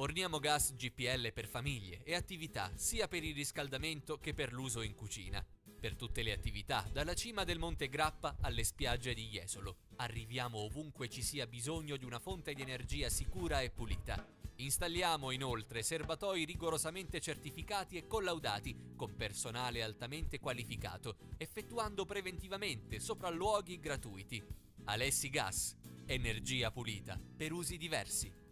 Forniamo gas GPL per famiglie e attività sia per il riscaldamento che per l'uso in cucina. Per tutte le attività, dalla cima del Monte Grappa alle spiagge di Jesolo. Arriviamo ovunque ci sia bisogno di una fonte di energia sicura e pulita. Installiamo inoltre serbatoi rigorosamente certificati e collaudati con personale altamente qualificato, effettuando preventivamente sopralluoghi gratuiti. Alessi Gas, energia pulita per usi diversi.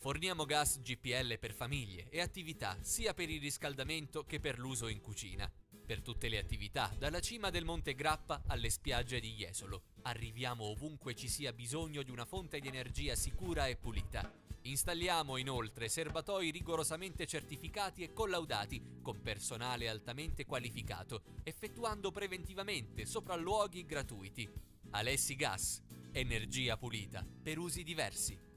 Forniamo gas GPL per famiglie e attività sia per il riscaldamento che per l'uso in cucina. Per tutte le attività, dalla cima del Monte Grappa alle spiagge di Jesolo. Arriviamo ovunque ci sia bisogno di una fonte di energia sicura e pulita. Installiamo inoltre serbatoi rigorosamente certificati e collaudati con personale altamente qualificato, effettuando preventivamente sopralluoghi gratuiti. Alessi Gas, energia pulita per usi diversi.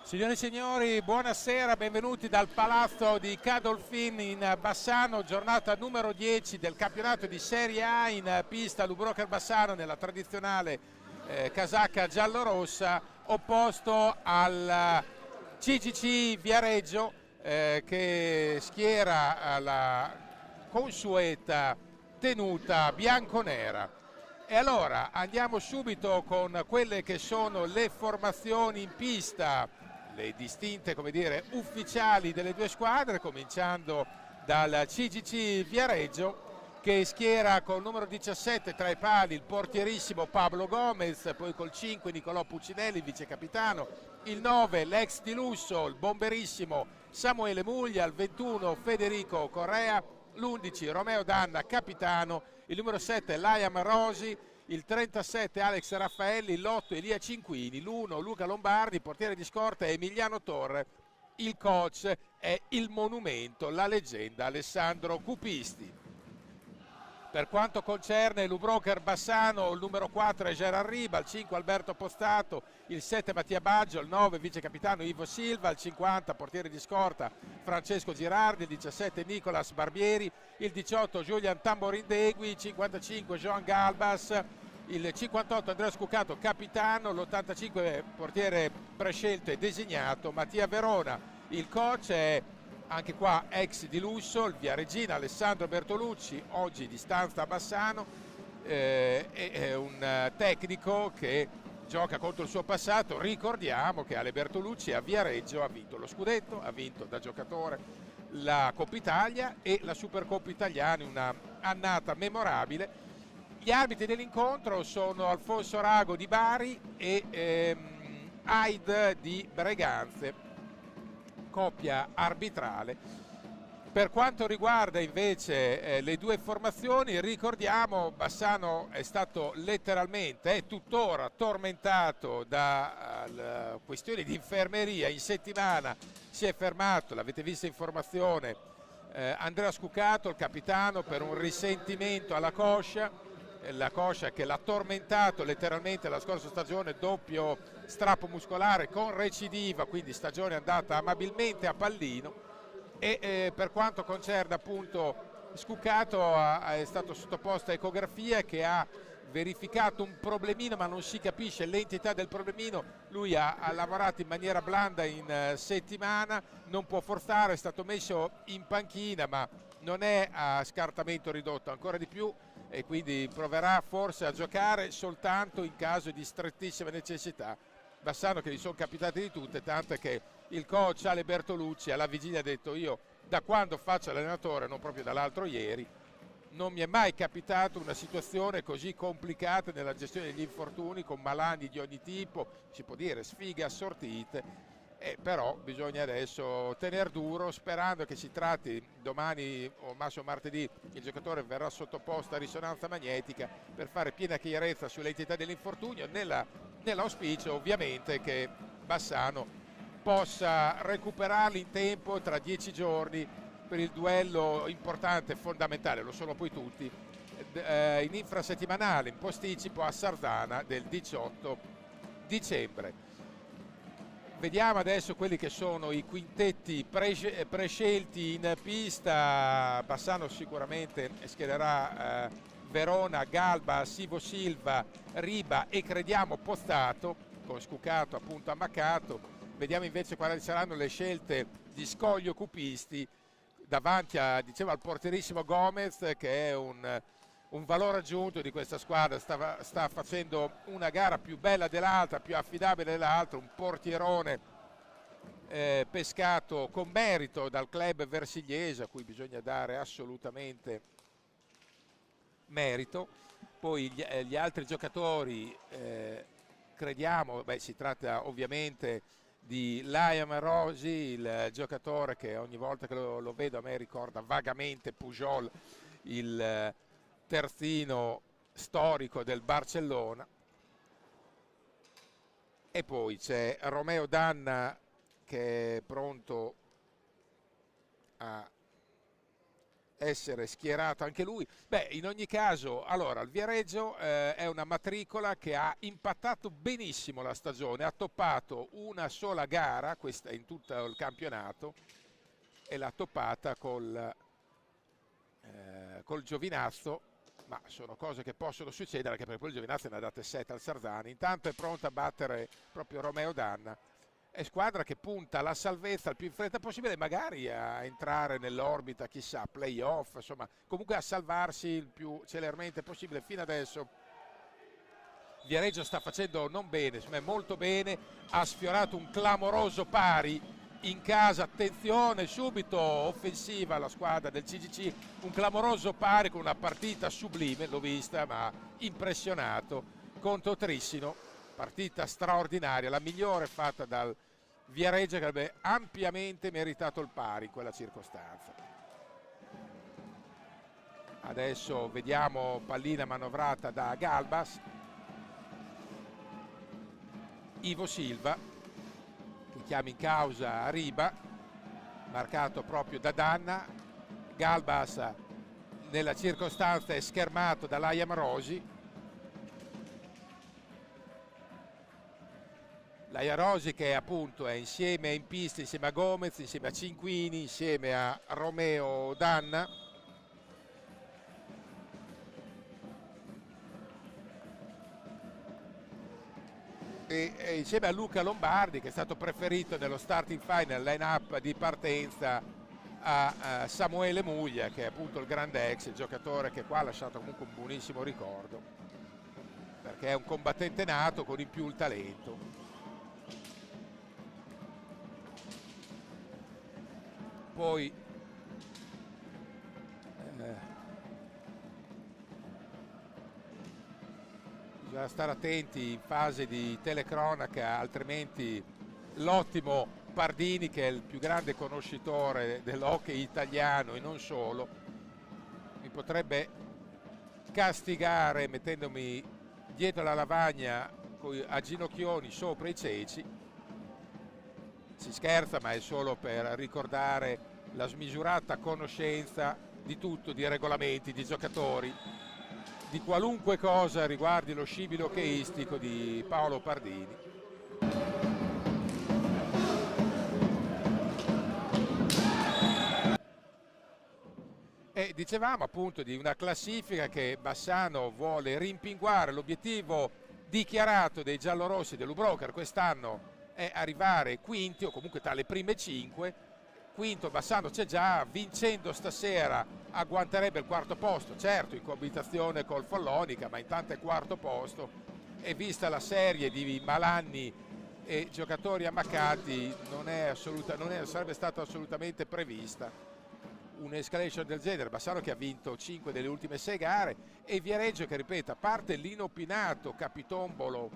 Signore e signori, buonasera, benvenuti dal palazzo di Cadolfin in Bassano, giornata numero 10 del campionato di Serie A in pista Lubrocher Bassano nella tradizionale casacca giallorossa, opposto al CGC Viareggio che schiera la consueta tenuta bianconera. E allora andiamo subito con quelle che sono le formazioni in pista, le distinte, come dire, ufficiali delle due squadre, cominciando dal CGC Viareggio che schiera col numero 17 tra i pali il portierissimo Pablo Gomez, poi col 5 Nicolò Puccinelli, vice capitano, il 9 l'ex di lusso, il bomberissimo Samuele Muglia, il 21 Federico Correa, l'11 Romeo Danna, capitano, il numero 7 Liam Rosi, il 37 Alex Raffaelli, l'8 Elia Cinquini, l'1 Luca Lombardi, portiere di scorta è Emiliano Torre, il coach è il monumento, la leggenda Alessandro Cupisti. Per quanto concerne Lubrocher Bassano, il numero 4 è Gerard Riba, il 5 Alberto Postato, il 7 Mattia Baggio, il 9 vice capitano Ivo Silva, il 50 portiere di scorta Francesco Girardi, il 17 Nicolas Barbieri, il 18 Julian Tamborindegui, il 55 Joan Galbas, il 58 Andrea Scucato capitano, l'85 portiere prescelto e designato Mattia Verona. Il coach è anche qua ex di lusso, il Viareggina Alessandro Bertolucci, oggi di stanza a Bassano, è un tecnico che gioca contro il suo passato. Ricordiamo che Ale Bertolucci a Viareggio ha vinto lo scudetto, ha vinto da giocatore la Coppa Italia e la Supercoppa Italiana, una annata memorabile. Gli arbitri dell'incontro sono Alfonso Rago di Bari e Aid di Breganze, coppia arbitrale. Per quanto riguarda invece le due formazioni, ricordiamo Bassano è stato letteralmente, è tuttora tormentato da questioni di infermeria. In settimana si è fermato, l'avete visto in formazione, Andrea Scucato, il capitano, per un risentimento alla coscia, la coscia che l'ha tormentato letteralmente la scorsa stagione, doppio strappo muscolare con recidiva, quindi stagione andata amabilmente a pallino. E per quanto concerne appunto Scucato, è stato sottoposto a ecografia che ha verificato un problemino, ma non si capisce l'entità del problemino. Lui ha lavorato in maniera blanda in settimana, non può forzare, è stato messo in panchina, ma non è a scartamento ridotto, ancora di più, e quindi proverà forse a giocare soltanto in caso di strettissima necessità. Bassano che gli sono capitate di tutte, tanto che il coach Ale Bertolucci alla vigilia ha detto: io da quando faccio allenatore, non proprio dall'altro ieri, non mi è mai capitato una situazione così complicata nella gestione degli infortuni, con malanni di ogni tipo, si può dire sfighe assortite. Però bisogna adesso tenere duro, sperando che si tratti domani o massimo martedì, il giocatore verrà sottoposto a risonanza magnetica per fare piena chiarezza sull'entità dell'infortunio, nell'auspicio ovviamente che Bassano possa recuperarli in tempo tra 10 giorni per il duello importante e fondamentale, lo sono poi tutti, in infrasettimanale, in posticipo a Sardana del 18 dicembre. Vediamo adesso quelli che sono i quintetti prescelti in pista. Bassano sicuramente schiererà Verona, Galba, Sivo Silva, Riba e crediamo Postato, con Scucato appunto ammaccato. Vediamo invece quali saranno le scelte di Scoglio Cupisti davanti al portierissimo Gomez, che è un valore aggiunto di questa squadra. Sta facendo una gara più bella dell'altra, più affidabile dell'altra, un portierone pescato con merito dal club versigliese, a cui bisogna dare assolutamente merito. Poi gli altri giocatori, crediamo, si tratta ovviamente di Liam Rosi, il giocatore che ogni volta che lo vedo a me ricorda vagamente Pujol, il terzino storico del Barcellona. E poi c'è Romeo Danna che è pronto a essere schierato anche lui. Beh, in ogni caso, allora, il Viareggio è una matricola che ha impattato benissimo la stagione, ha toppato una sola gara, questa in tutto il campionato, e l'ha toppata col Giovinazzo, ma sono cose che possono succedere, anche perché poi il Giovinazzo ne ha date 7 al Sarzani. Intanto è pronto a battere proprio Romeo Danna. È squadra che punta alla salvezza il più in fretta possibile, magari a entrare nell'orbita, chissà, playoff, insomma, comunque a salvarsi il più celermente possibile. Fino adesso Viareggio sta facendo non bene, insomma, molto bene, ha sfiorato un clamoroso pari in casa, attenzione, subito offensiva la squadra del CGC, un clamoroso pari con una partita sublime, l'ho vista, ma impressionato, contro Trissino, partita straordinaria, la migliore fatta dal Viareggio, che avrebbe ampiamente meritato il pari in quella circostanza. Adesso vediamo pallina manovrata da Galbas, Ivo Silva che chiama in causa Riba, marcato proprio da Danna. Galbas nella circostanza è schermato da Laia Marosi. Laia Rosi che appunto è insieme in pista, insieme a Gomez, insieme a Cinquini, insieme a Romeo Danna. E insieme a Luca Lombardi, che è stato preferito nello starting final line-up di partenza a Samuele Muglia, che è appunto il grande ex, il giocatore che qua ha lasciato comunque un buonissimo ricordo, perché è un combattente nato con in più il talento. Poi bisogna stare attenti in fase di telecronaca, altrimenti l'ottimo Pardini, che è il più grande conoscitore dell'hockey italiano e non solo, mi potrebbe castigare mettendomi dietro la lavagna a ginocchioni sopra i ceci. Si scherza, ma è solo per ricordare la smisurata conoscenza di tutto, di regolamenti, di giocatori, di qualunque cosa riguardi lo scibile hockeyistico di Paolo Pardini. E dicevamo appunto di una classifica che Bassano vuole rimpinguare. L'obiettivo dichiarato dei giallorossi dell'Ubroker quest'anno è arrivare quinti, o comunque tra le prime 5. Quinto Bassano c'è già, vincendo stasera agguanterebbe il quarto posto, certo in coabitazione col Follonica, ma intanto è quarto posto, e vista la serie di malanni e giocatori ammaccati sarebbe stata assolutamente prevista un'escalation del genere. Bassano che ha vinto 5 delle ultime 6 gare, e Viareggio che, ripeto, a parte l'inopinato capitombolo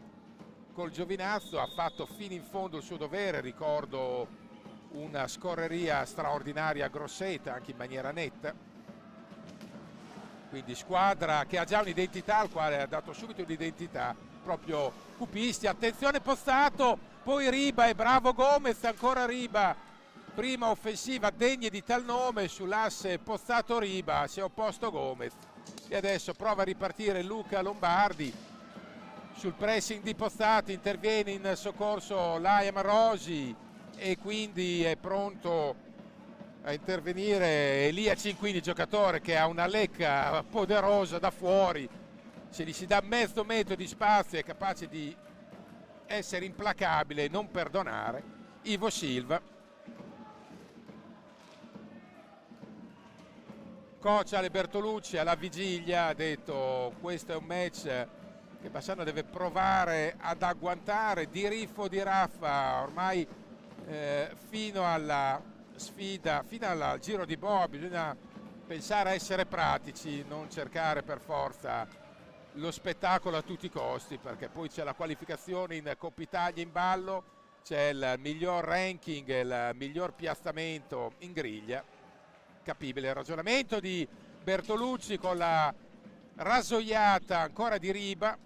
col Giovinazzo, ha fatto fino in fondo il suo dovere. Ricordo una scorreria straordinaria a Grosseta, anche in maniera netta. Quindi squadra che ha già un'identità, al quale ha dato subito un'identità proprio cupisti. Attenzione Pozzato, poi Riba, e bravo Gomez, ancora Riba, prima offensiva degna di tal nome sull'asse Pozzato-Riba, si è opposto Gomez, e adesso prova a ripartire Luca Lombardi sul pressing di Pozzato, interviene in soccorso Laia Marosi, e quindi è pronto a intervenire Elia Cinquini, giocatore che ha una lecca poderosa da fuori, se gli si dà mezzo metro di spazio è capace di essere implacabile e non perdonare. Ivo Silva, coach Ale Bertolucci alla vigilia ha detto: questo è un match che Bassano deve provare ad agguantare di riffo di raffa, ormai fino alla sfida, fino al giro di boa bisogna pensare a essere pratici, non cercare per forza lo spettacolo a tutti i costi, perché poi c'è la qualificazione in Coppa Italia in ballo, c'è il miglior ranking e il miglior piazzamento in griglia. Capibile il ragionamento di Bertolucci con la rasoiata ancora di Riba,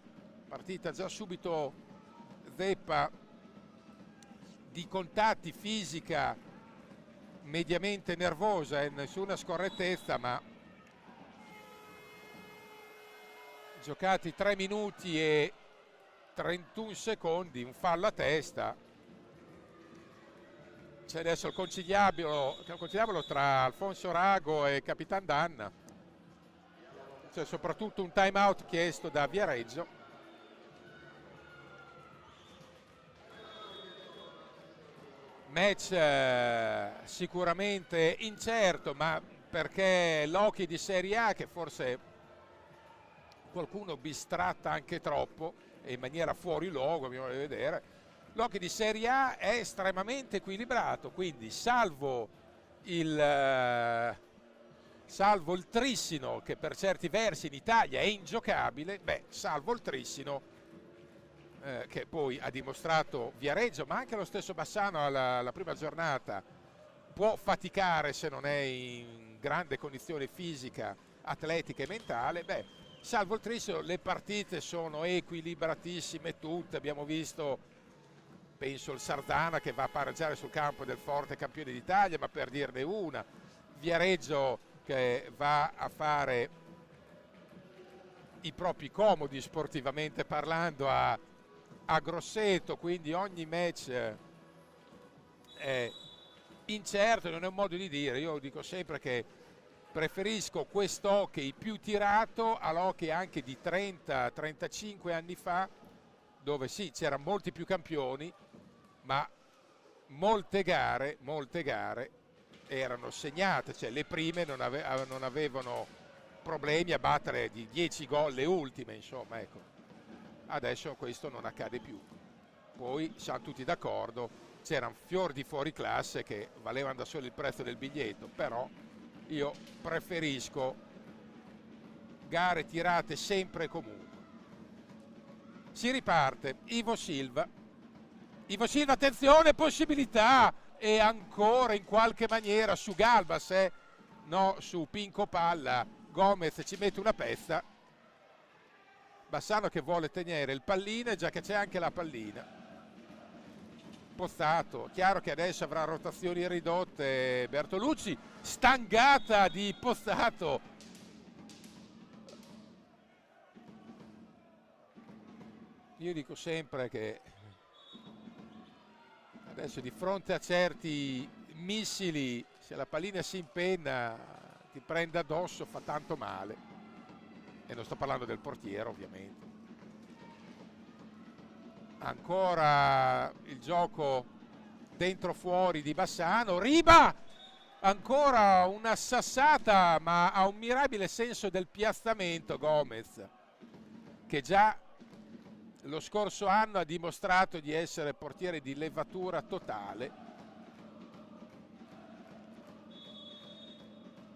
partita già subito zeppa di contatti, fisica mediamente nervosa, nessuna scorrettezza, ma giocati 3 minuti e 31 secondi, un fallo a testa. C'è adesso il conciliabolo tra Alfonso Rago e Capitan Danna. C'è soprattutto un time out chiesto da Viareggio. Match sicuramente incerto, ma perché l'hockey di Serie A, che forse qualcuno bistratta anche troppo e in maniera fuori luogo, abbiamo da vedere, l'hockey di Serie A è estremamente equilibrato, quindi salvo il Trissino, che per certi versi in Italia è ingiocabile, salvo il Trissino, che poi ha dimostrato Viareggio, ma anche lo stesso Bassano alla prima giornata può faticare se non è in grande condizione fisica, atletica e mentale. Salvo il Trissino, le partite sono equilibratissime tutte. Abbiamo visto, penso, il Sardana che va a pareggiare sul campo del forte campione d'Italia, ma per dirne una, Viareggio che va a fare i propri comodi sportivamente parlando a Grosseto, quindi ogni match è incerto, non è un modo di dire. Io dico sempre che preferisco quest'hockey più tirato all'hockey anche di 30-35 anni fa, dove sì, c'erano molti più campioni, ma molte gare erano segnate, cioè le prime non avevano problemi a battere di 10 gol le ultime, insomma, ecco. Adesso questo non accade più. Poi siamo tutti d'accordo, c'erano fior di fuori classe che valevano da solo il prezzo del biglietto, però io preferisco gare tirate sempre e comunque. Si riparte. Ivo Silva, attenzione, possibilità, e ancora in qualche maniera su Galbas, no, su Pinco Palla, Gomez ci mette una pezza. Bassano che vuole tenere il pallino, già che c'è anche la pallina. Pozzato, chiaro che adesso avrà rotazioni ridotte Bertolucci, stangata di Pozzato. Io dico sempre che adesso di fronte a certi missili, se la pallina si impenna, ti prende addosso, fa tanto male. E non sto parlando del portiere, ovviamente. Ancora il gioco dentro fuori di Bassano. Riba, ancora una sassata, ma ha un mirabile senso del piazzamento Gomez, che già lo scorso anno ha dimostrato di essere portiere di levatura totale.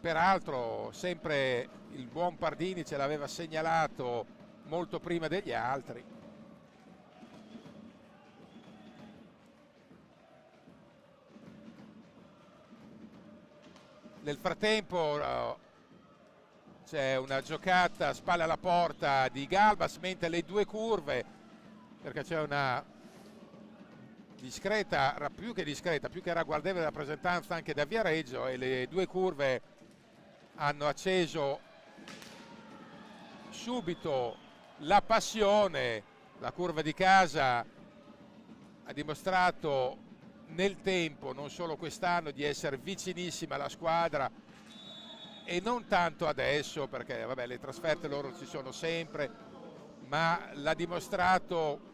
Peraltro sempre il buon Pardini ce l'aveva segnalato molto prima degli altri. Nel frattempo c'è una giocata a spalle alla porta di Galbas, mentre le due curve, perché c'è una discreta, più che ragguardevole rappresentanza anche da Viareggio, e le due curve hanno acceso subito la passione. La curva di casa ha dimostrato nel tempo, non solo quest'anno, di essere vicinissima alla squadra, e non tanto adesso, perché vabbè, le trasferte loro ci sono sempre, ma l'ha dimostrato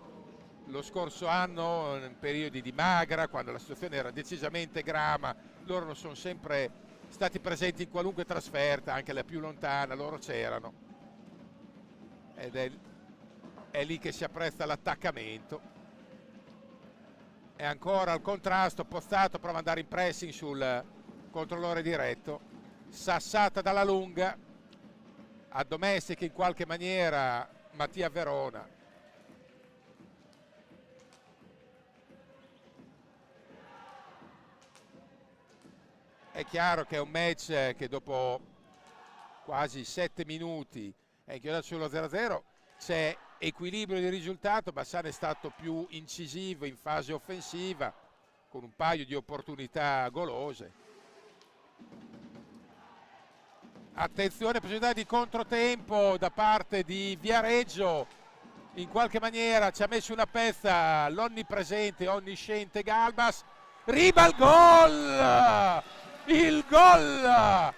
lo scorso anno in periodi di magra, quando la situazione era decisamente grama. Loro non sono sempre stati presenti in qualunque trasferta, anche la più lontana, loro c'erano, ed è lì che si apprezza l'attaccamento. E ancora al contrasto, Pozzato prova ad andare in pressing sul controllore diretto, sassata dalla lunga, addomestica in qualche maniera Mattia Verona. È chiaro che è un match che dopo quasi 7 minuti è inchiodato sullo 0-0, c'è equilibrio di risultato. Bassano è stato più incisivo in fase offensiva, con un paio di opportunità golose. Attenzione, possibilità di controtempo da parte di Viareggio. In qualche maniera ci ha messo una pezza l'onnipresente, onnisciente Galbas. Riba il gol! Il gol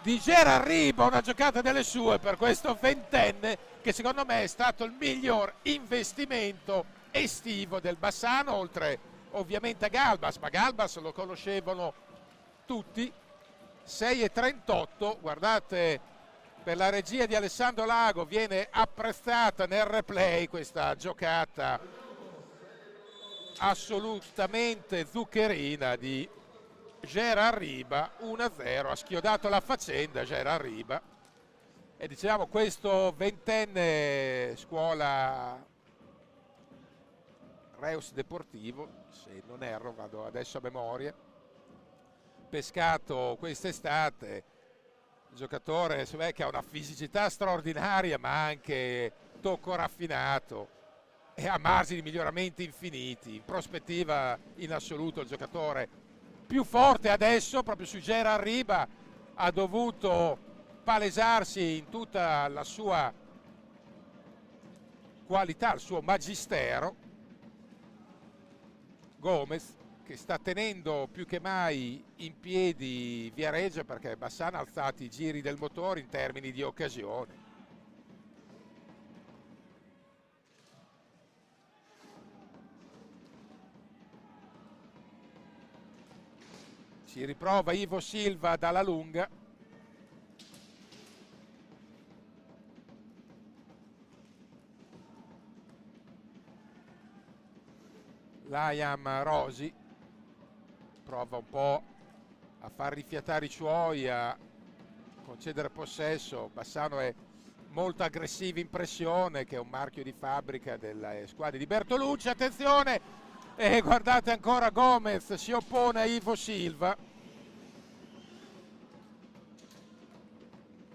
di Gerard Riba, una giocata delle sue per questo ventenne che secondo me è stato il miglior investimento estivo del Bassano, oltre ovviamente a Galbas, ma Galbas lo conoscevano tutti. 6,38, guardate, per la regia di Alessandro Lago viene apprezzata nel replay questa giocata assolutamente zuccherina di Gerard Riba. 1-0, ha schiodato la faccenda Gerard Riba, e diciamo questo ventenne scuola Reus Deportivo, se non erro, vado adesso a memoria, pescato quest'estate, giocatore che ha una fisicità straordinaria ma anche tocco raffinato e ha margini di miglioramento infiniti. In prospettiva in assoluto il giocatore più forte adesso, proprio su Gerard Riba, ha dovuto palesarsi in tutta la sua qualità, il suo magistero. Gomez, che sta tenendo più che mai in piedi Viareggio, perché Bassano ha alzato i giri del motore in termini di occasione. Si riprova Ivo Silva dalla lunga. Liam Rosi prova un po' a far rifiatare i suoi, a concedere possesso. Bassano è molto aggressivo in pressione, che è un marchio di fabbrica delle squadre di Bertolucci. Attenzione, e guardate ancora Gomez si oppone a Ivo Silva.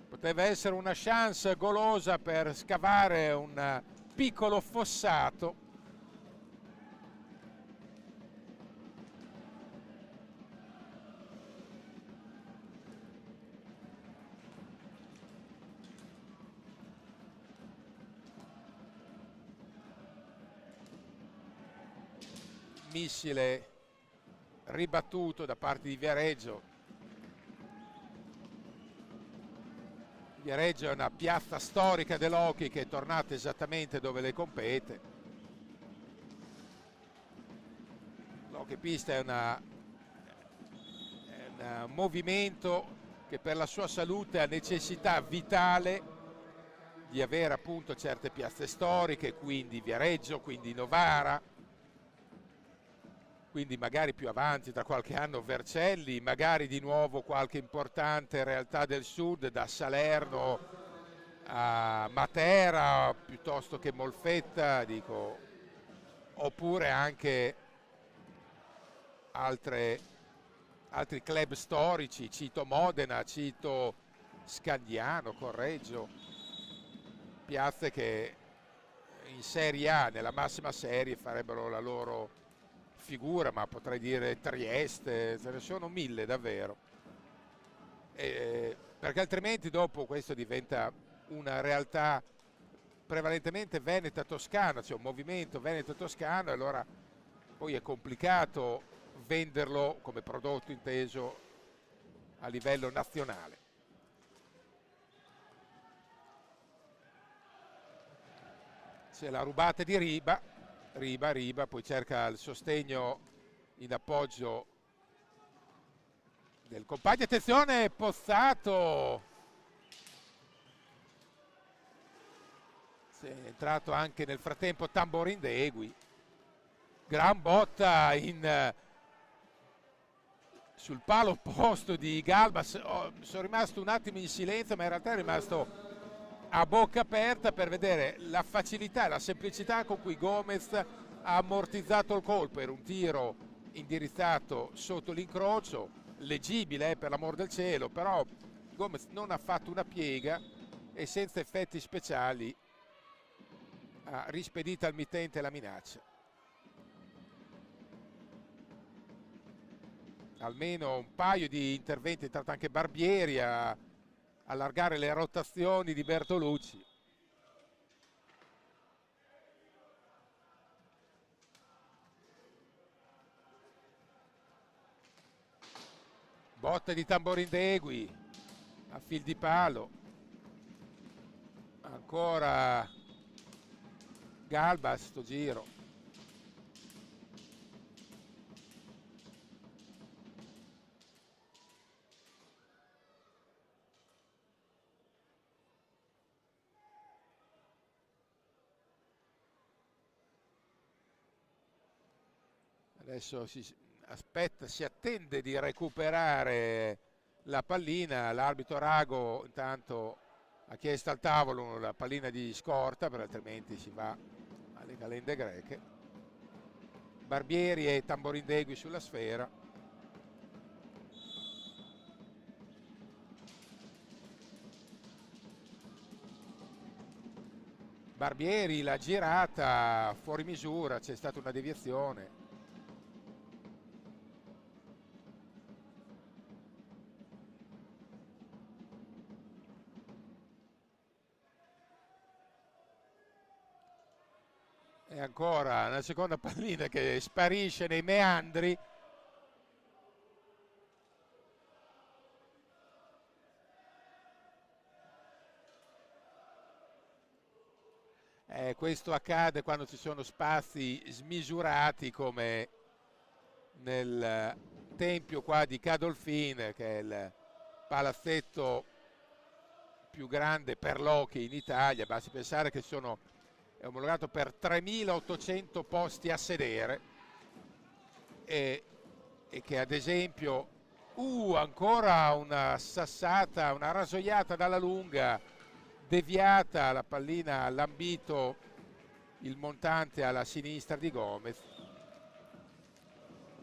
Poteva essere una chance golosa per scavare un piccolo fossato. Missile ribattuto da parte di Viareggio. Viareggio è una piazza storica dell'hockey che è tornata esattamente dove le compete. L'hockey pista è un movimento che per la sua salute ha necessità vitale di avere appunto certe piazze storiche, quindi Viareggio, quindi Novara, quindi magari più avanti tra qualche anno Vercelli, magari di nuovo qualche importante realtà del sud, da Salerno a Matera piuttosto che Molfetta, dico, oppure anche altri club storici, cito Modena, cito Scandiano, Correggio, piazze che in Serie A, nella massima serie, farebbero la loro figura, ma potrei dire Trieste, ce ne sono mille davvero, perché altrimenti dopo questo diventa una realtà prevalentemente veneta-toscana, cioè un movimento veneto-toscano, e allora poi è complicato venderlo come prodotto inteso a livello nazionale. C'è la rubata di Riba, poi cerca il sostegno in appoggio del compagno. Attenzione, Pozzato, è entrato anche nel frattempo Tamborindegui, gran botta sul palo opposto di Galbas. Sono rimasto un attimo in silenzio, ma in realtà è rimasto a bocca aperta per vedere la facilità e la semplicità con cui Gomez ha ammortizzato il colpo. Era un tiro indirizzato sotto l'incrocio, leggibile per l'amor del cielo, però Gomez non ha fatto una piega e senza effetti speciali ha rispedito al mittente la minaccia. almeno un paio di interventi, è entrato anche Barbieri a allargare le rotazioni di Bertolucci. Botte di Tamborindegui a fil di palo, ancora Galbas sto giro. Adesso si attende di recuperare la pallina. L'arbitro Rago intanto ha chiesto al tavolo la pallina di scorta, per altrimenti si va alle calende greche. Barbieri e Tamborindegui sulla sfera. Barbieri l'ha girata fuori misura, c'è stata una deviazione. E ancora una seconda pallina che sparisce nei meandri. Questo accade quando ci sono spazi smisurati come nel tempio qua di Cadolfin, che è il palazzetto più grande per l'hockey in Italia. Basti pensare che è omologato per 3.800 posti a sedere e che ad esempio ancora una sassata, una rasoiata dalla lunga, deviata, la pallina ha lambito il montante alla sinistra di Gomez.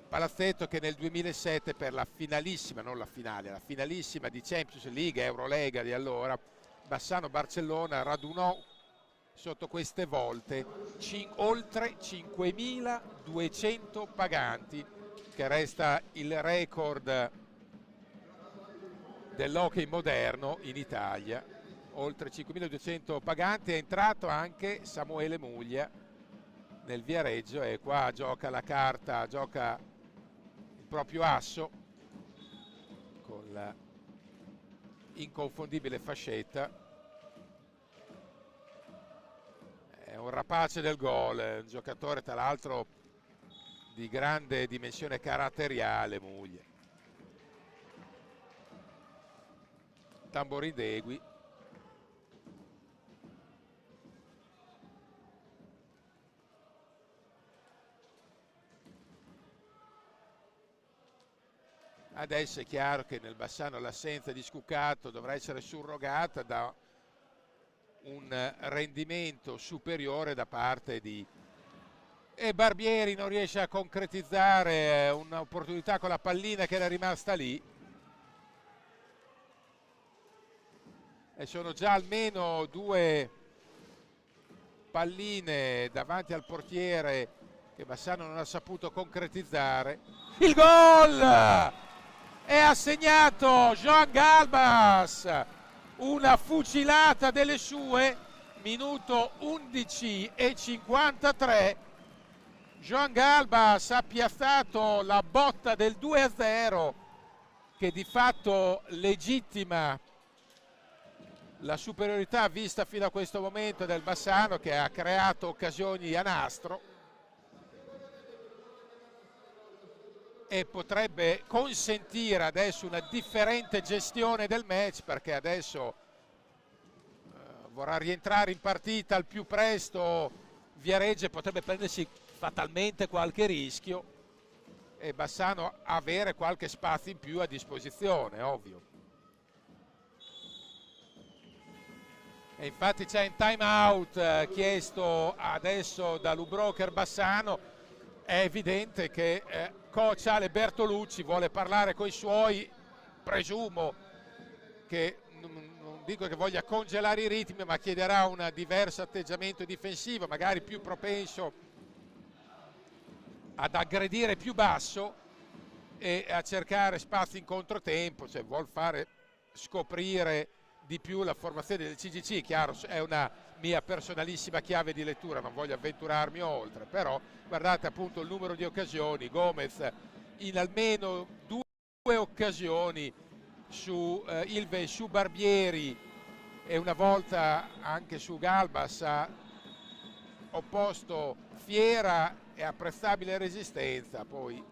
Palazzetto che nel 2007 per la finalissima, non la finale, la finalissima di Champions League, Eurolega di allora, Bassano-Barcellona radunò sotto queste volte oltre 5.200 paganti, che resta il record dell'hockey moderno in Italia. Oltre 5.200 paganti. È entrato anche Samuele Muglia nel Viareggio e qua gioca la carta, gioca il proprio asso con la inconfondibile fascetta. È un rapace del gol, un giocatore tra l'altro di grande dimensione caratteriale, Muglia. Tamborindegui. Adesso è chiaro che nel Bassano l'assenza di Scuccato dovrà essere surrogata da un rendimento superiore da parte di... E Barbieri non riesce a concretizzare un'opportunità con la pallina che era rimasta lì. E sono già almeno 2 palline davanti al portiere che Bassano non ha saputo concretizzare. Il gol! E ha segnato Joan Galbas, una fucilata delle sue, minuto 11:53. Joan Galbas ha piazzato la botta del 2-0 che di fatto legittima la superiorità vista fino a questo momento del Bassano, che ha creato occasioni a nastro e potrebbe consentire adesso una differente gestione del match, perché adesso vorrà rientrare in partita al più presto Viareggio e potrebbe prendersi fatalmente qualche rischio e Bassano avere qualche spazio in più a disposizione, ovvio. E infatti c'è un time out chiesto adesso da Lubrocher Bassano. È evidente che coach Ale Bertolucci vuole parlare con i suoi, presumo che non dico che voglia congelare i ritmi, ma chiederà un diverso atteggiamento difensivo, magari più propenso ad aggredire più basso, e a cercare spazi in controtempo, cioè vuol fare scoprire di più la formazione del CGC. Chiaro, è una mia personalissima chiave di lettura, non voglio avventurarmi oltre, però guardate appunto il numero di occasioni. Gomez in almeno due occasioni su Ilve e su Barbieri, e una volta anche su Galbas, ha opposto fiera e apprezzabile resistenza. Poi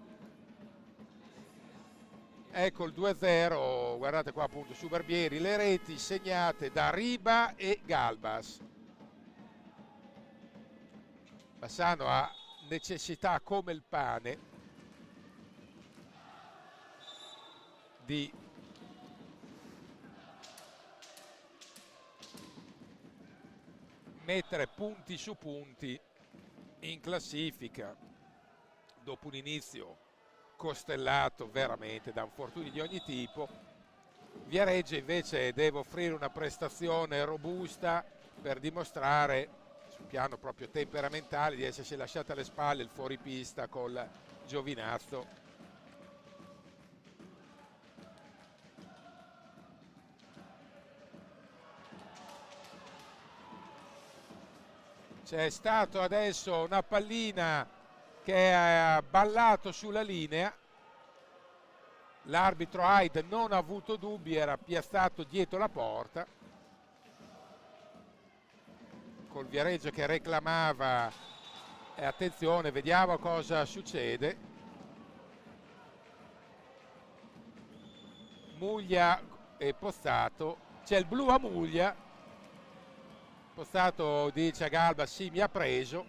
ecco il 2-0, guardate qua appunto su Barbieri, le reti segnate da Riba e Galbas. Bassano ha necessità come il pane di mettere punti su punti in classifica dopo un inizio costellato veramente da infortuni di ogni tipo. Viareggio invece deve offrire una prestazione robusta per dimostrare sul piano proprio temperamentale di essersi lasciata alle spalle il fuoripista col Giovinazzo. C'è stato adesso una pallina che ha ballato sulla linea, l'arbitro Hyde non ha avuto dubbi, era piazzato dietro la porta, col Viareggio che reclamava, e attenzione, vediamo cosa succede. Muglia e Pozzato, c'è il blu a Muglia, Pozzato dice a Galba sì, mi ha preso.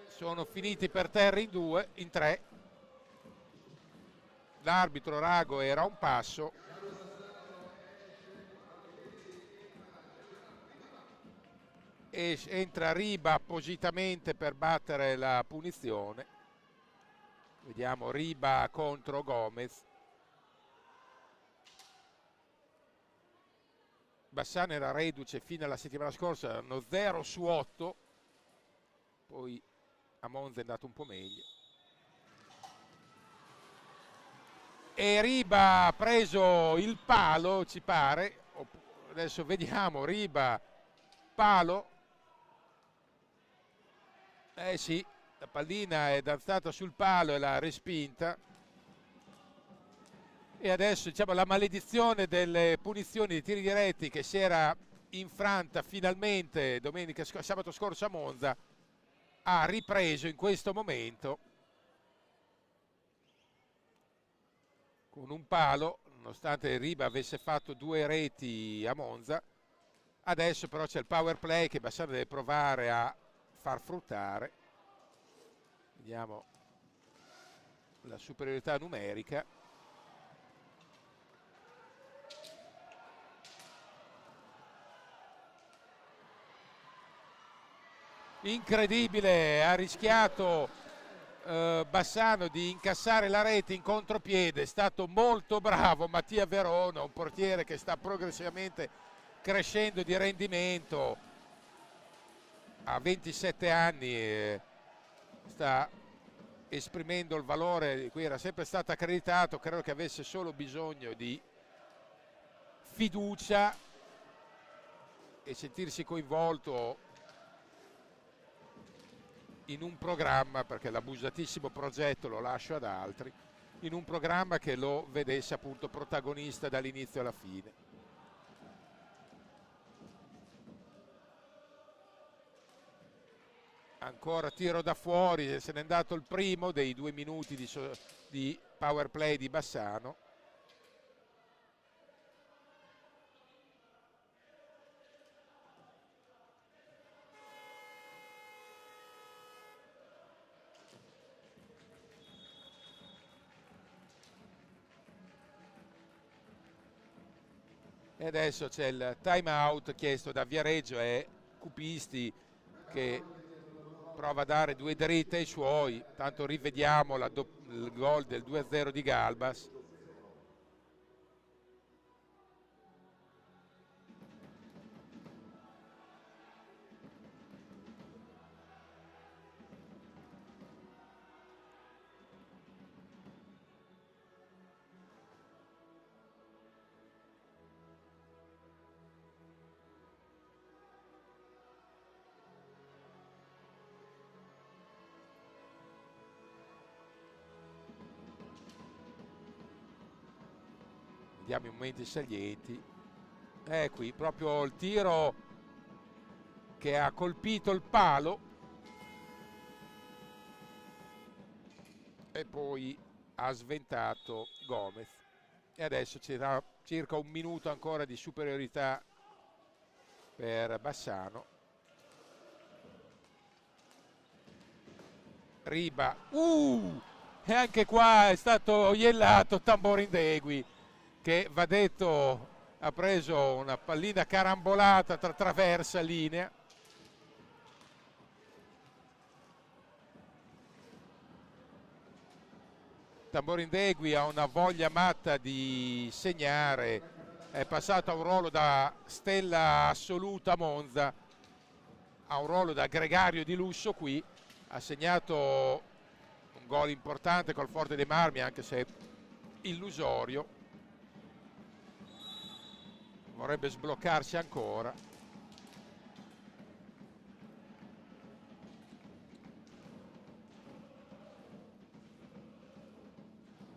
Sono finiti per terra in due, in tre. L'arbitro Rago era a un passo. E entra Riba appositamente per battere la punizione. Vediamo Riba contro Gomez. Bassano era reduce fino alla settimana scorsa, erano 0 su 8, poi a Monza è andato un po' meglio. E Riba ha preso il palo, ci pare. Adesso vediamo, Riba, palo. Eh sì, la pallina è danzata sul palo e l'ha respinta. E adesso diciamo la maledizione delle punizioni di tiri diretti che si era infranta finalmente sabato scorso a Monza ha ripreso in questo momento con un palo, nonostante Riba avesse fatto 2 reti a Monza. Adesso però c'è il power play che Bassano deve provare a far fruttare. Vediamo la superiorità numerica. Incredibile, ha rischiato Bassano di incassare la rete in contropiede, è stato molto bravo Mattia Verona, un portiere che sta progressivamente crescendo di rendimento, ha 27 anni e sta esprimendo il valore di cui era sempre stato accreditato. Credo che avesse solo bisogno di fiducia e sentirsi coinvolto in un programma, perché l'abusatissimo progetto lo lascio ad altri, in un programma che lo vedesse appunto protagonista dall'inizio alla fine. Ancora tiro da fuori, se n'è andato il primo dei 2 minuti di power play di Bassano. E adesso c'è il time out chiesto da Viareggio e Cupisti che prova a dare 2 dritte ai suoi. Tanto rivediamo il gol del 2-0 di Galbas. Vediamo i momenti salienti. Qui proprio il tiro che ha colpito il palo e poi ha sventato Gomez. E adesso c'era circa un minuto ancora di superiorità per Bassano. Riba, e anche qua è stato iellato Tamborindegui, che va detto ha preso una pallina carambolata tra traversa e linea. Tamborindegui ha una voglia matta di segnare, è passato a un ruolo da stella assoluta a Monza, a un ruolo da gregario di lusso qui, ha segnato un gol importante col Forte dei Marmi, anche se illusorio, vorrebbe sbloccarsi ancora.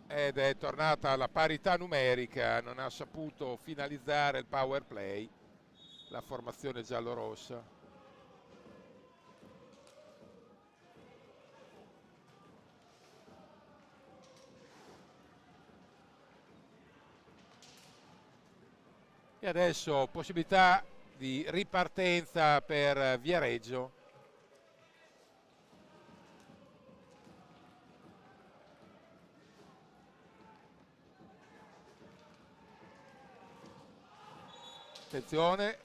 Ed è tornata alla parità numerica, non ha saputo finalizzare il power play la formazione giallorossa. E adesso possibilità di ripartenza per Viareggio. Attenzione,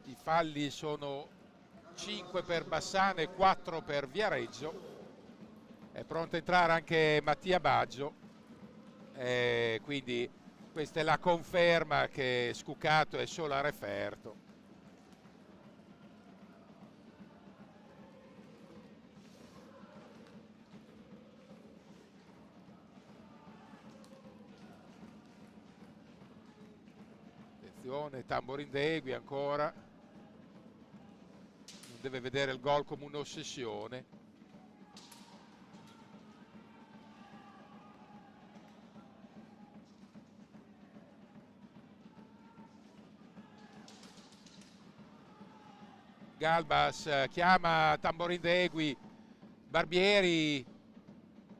i falli sono 5 per Bassano e 4 per Viareggio. È pronto a entrare anche Mattia Baggio, quindi questa è la conferma che Scucato è solo a referto. Attenzione, Tamborindegui ancora, non deve vedere il gol come un'ossessione. Galbas chiama Tamborindegui, Barbieri,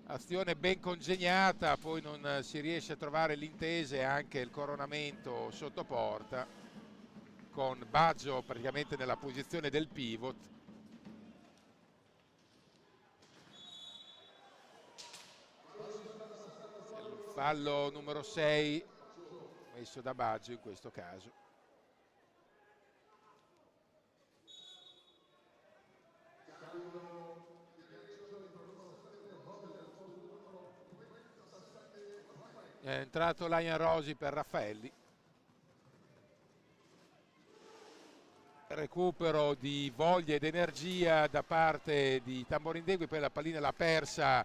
azione ben congegnata, poi non si riesce a trovare l'intesa e anche il coronamento sotto porta, con Baggio praticamente nella posizione del pivot. Il fallo numero 6 messo da Baggio in questo caso. È entrato Lion Rosi per Raffaelli. Recupero di voglia ed energia da parte di Tamborindegui, poi la pallina l'ha persa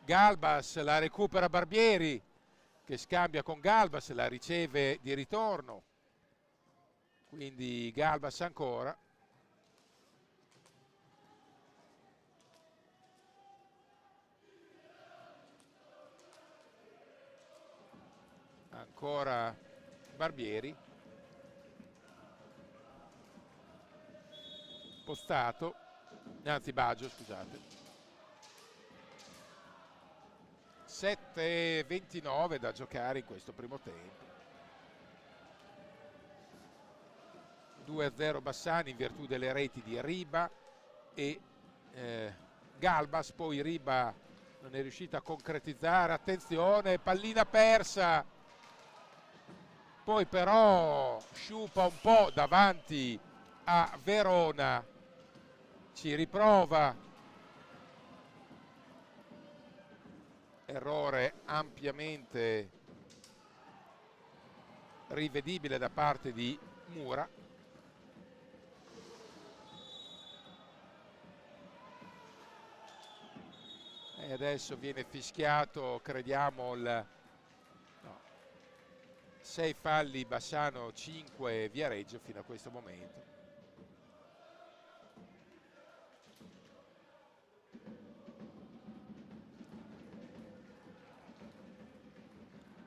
Galbas, la recupera Barbieri che scambia con Galbas, la riceve di ritorno, quindi Galbas ancora. Ancora Barbieri, postato, anzi Baggio, scusate. 7:29 da giocare in questo primo tempo. 2-0 Bassani in virtù delle reti di Riba e Galbas, poi Riba non è riuscito a concretizzare, attenzione, pallina persa, poi però sciupa un po' davanti a Verona, ci riprova, errore ampiamente rivedibile da parte di Mura. E adesso viene fischiato, crediamo, il 6 falli Bassano, 5 Viareggio fino a questo momento.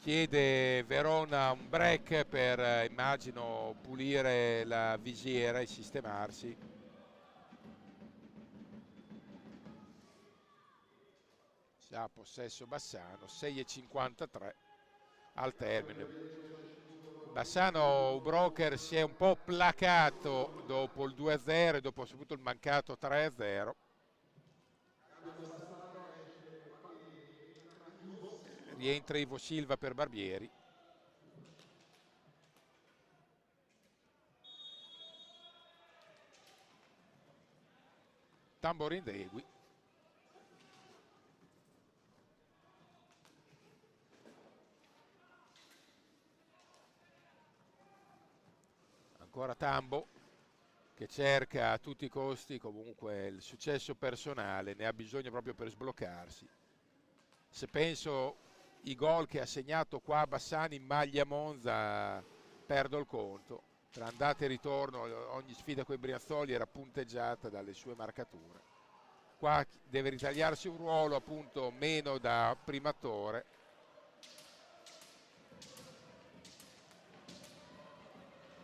Chiede Verona un break per, immagino, pulire la visiera e sistemarsi. Si ha possesso Bassano, 6,53 al termine. Bassano Broker si è un po' placato dopo il 2-0 e dopo soprattutto il mancato 3-0. Rientra Ivo Silva per Barbieri. Tamborindegui. Ancora Tambo che cerca a tutti i costi comunque il successo personale, ne ha bisogno proprio per sbloccarsi. Se penso i gol che ha segnato qua Bassani in maglia Monza, perdo il conto. Tra andata e ritorno ogni sfida con i Brianzoli era punteggiata dalle sue marcature. Qua deve ritagliarsi un ruolo appunto meno da primatore.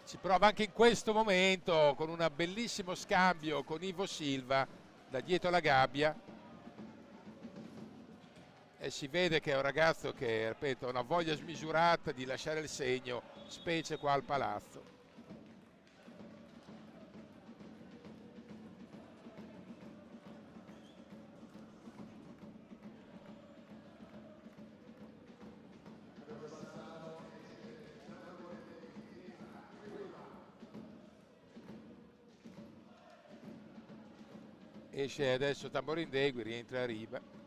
Si prova anche in questo momento con un bellissimo scambio con Ivo Silva da dietro la gabbia e si vede che è un ragazzo che, ripeto, ha una voglia smisurata di lasciare il segno, specie qua al Palazzo. Esce adesso Tamborindegui, rientra Riva.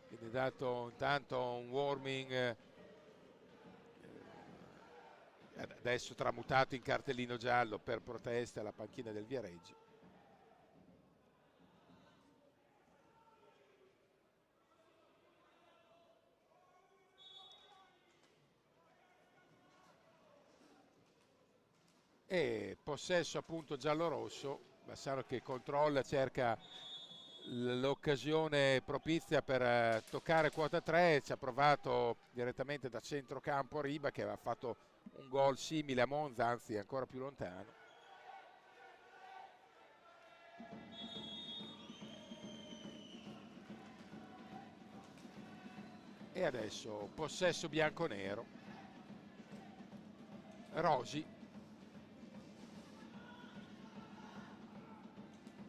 Viene dato intanto un warming, adesso tramutato in cartellino giallo per proteste alla panchina del Viareggio. E possesso appunto giallo-rosso, Bassano che controlla, cerca l'occasione propizia per toccare quota 3, ci ha provato direttamente da centrocampo Riba che aveva fatto un gol simile a Monza, anzi ancora più lontano. E adesso possesso bianco-nero. Rosi.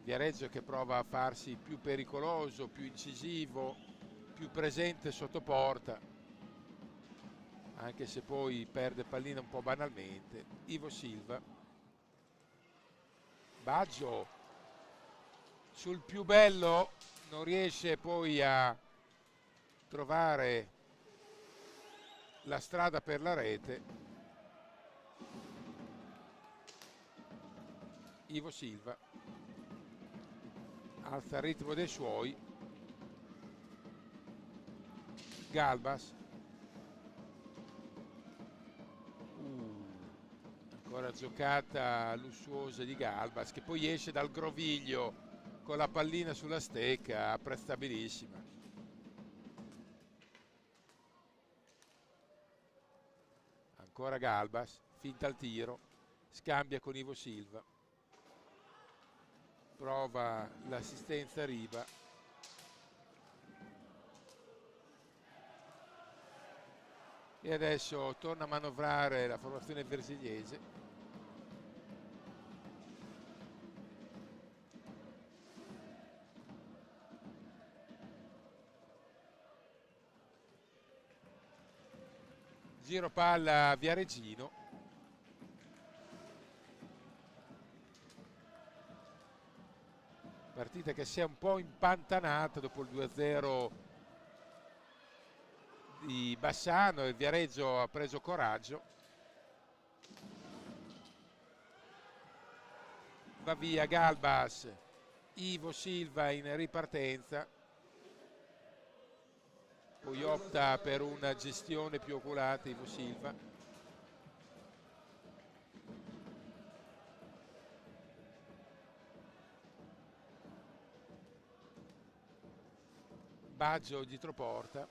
Viareggio che prova a farsi più pericoloso, più incisivo, più presente sotto porta, anche se poi perde pallina un po' banalmente. Ivo Silva. Baggio sul più bello non riesce poi a trovare la strada per la rete. Ivo Silva alza il ritmo dei suoi. Galbas. Ancora giocata lussuosa di Galbas che poi esce dal groviglio con la pallina sulla stecca, apprezzabilissima. Ancora Galbas, finta al tiro, scambia con Ivo Silva. Prova l'assistenza Riba. E adesso torna a manovrare la formazione versigliese. Giro palla Viareggino. Partita che si è un po' impantanata dopo il 2-0 di Bassano e il Viareggio ha preso coraggio. Va via Galbas, Ivo Silva in ripartenza. poi opta per una gestione più oculata Ivo Silva. Baggio dietro porta.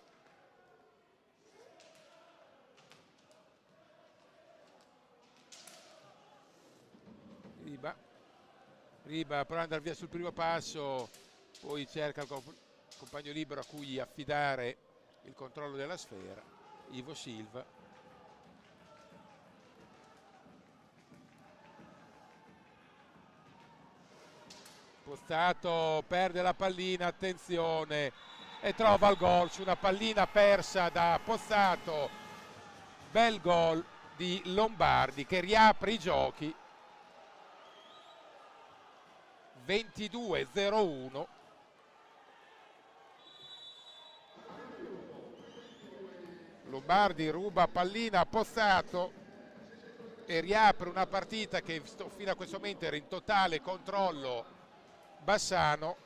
Riba prova ad andare via sul primo passo, poi cerca il compagno libero a cui affidare il controllo della sfera, Ivo Silva. Pozzato perde la pallina, attenzione, e trova il gol su una pallina persa da Pozzato. Bel gol di Lombardi che riapre i giochi. 22-01. Lombardi ruba pallina a Pozzato e riapre una partita che fino a questo momento era in totale controllo Bassano.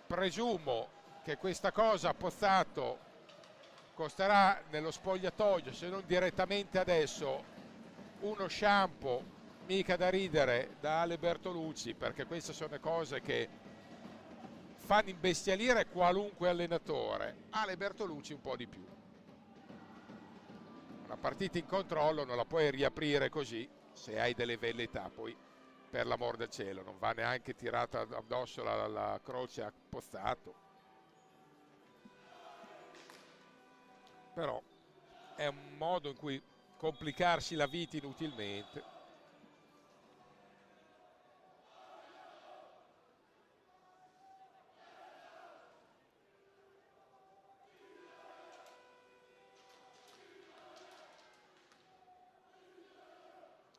Presumo che questa cosa a Pozzato costerà nello spogliatoio, se non direttamente adesso, uno shampoo mica da ridere da Ale Bertolucci, perché queste sono cose che fanno imbestialire qualunque allenatore. Ale Bertolucci un po' di più. Una partita in controllo non la puoi riaprire così se hai delle velleità, poi per l'amor del cielo non va neanche tirata addosso la croce a Pozzato, però è un modo in cui complicarsi la vita inutilmente.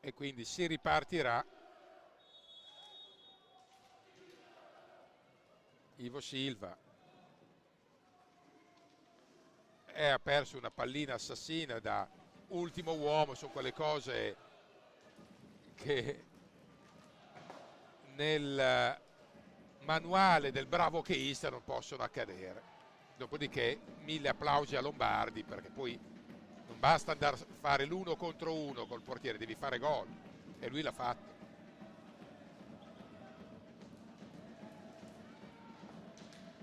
E quindi si ripartirà. Ivo Silva ha perso una pallina assassina da ultimo uomo, sono quelle cose che nel manuale del bravo hockeyista non possono accadere. Dopodiché 1000 applausi a Lombardi, perché poi non basta andare a fare l'1 contro 1 col portiere, devi fare gol, e lui l'ha fatto.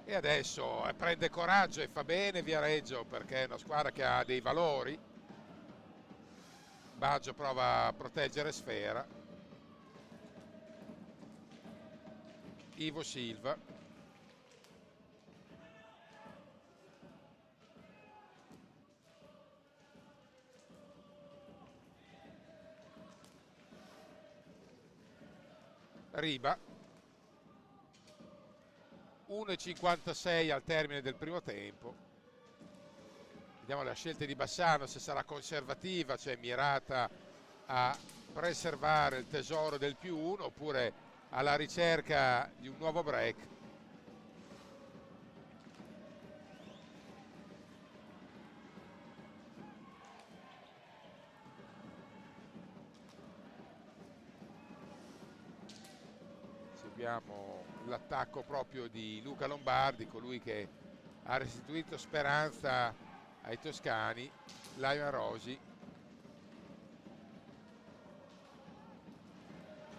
E adesso prende coraggio e fa bene Viareggio, perché è una squadra che ha dei valori. Baggio prova a proteggere Sfera. Ivo Silva. Riba. 1,56 al termine del primo tempo. Vediamo la scelta di Bassano, se sarà conservativa, cioè mirata a preservare il tesoro del +1, oppure alla ricerca di un nuovo break. Seguiamo l'attacco proprio di Luca Lombardi, colui che ha restituito speranza ai toscani. Lion Rosi,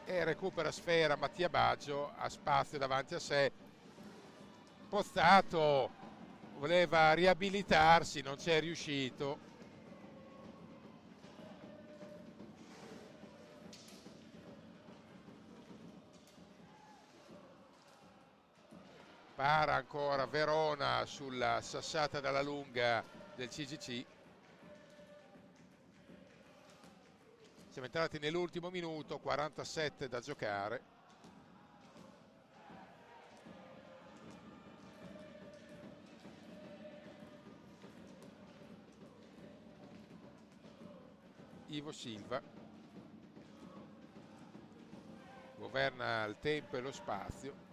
e recupera Sfera. Mattia Baggio ha spazio davanti a sé. Pozzato voleva riabilitarsi, non c'è riuscito. Para ancora Verona sulla sassata dalla lunga del CGC. Siamo entrati nell'ultimo minuto, 47 da giocare. Ivo Silva governa il tempo e lo spazio.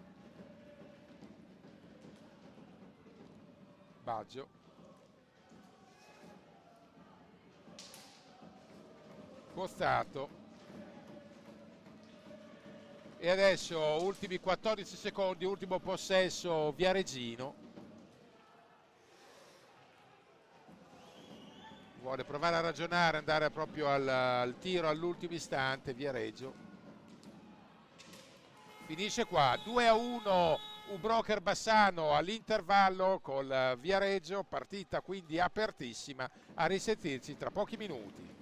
Baggio. Pozzato. E adesso ultimi 14 secondi, ultimo possesso Viareggino. vuole provare a ragionare, andare proprio al tiro all'ultimo istante. Viareggio finisce qua 2-1 Broker Bassano all'intervallo col Viareggio, partita quindi apertissima. A risentirci tra pochi minuti.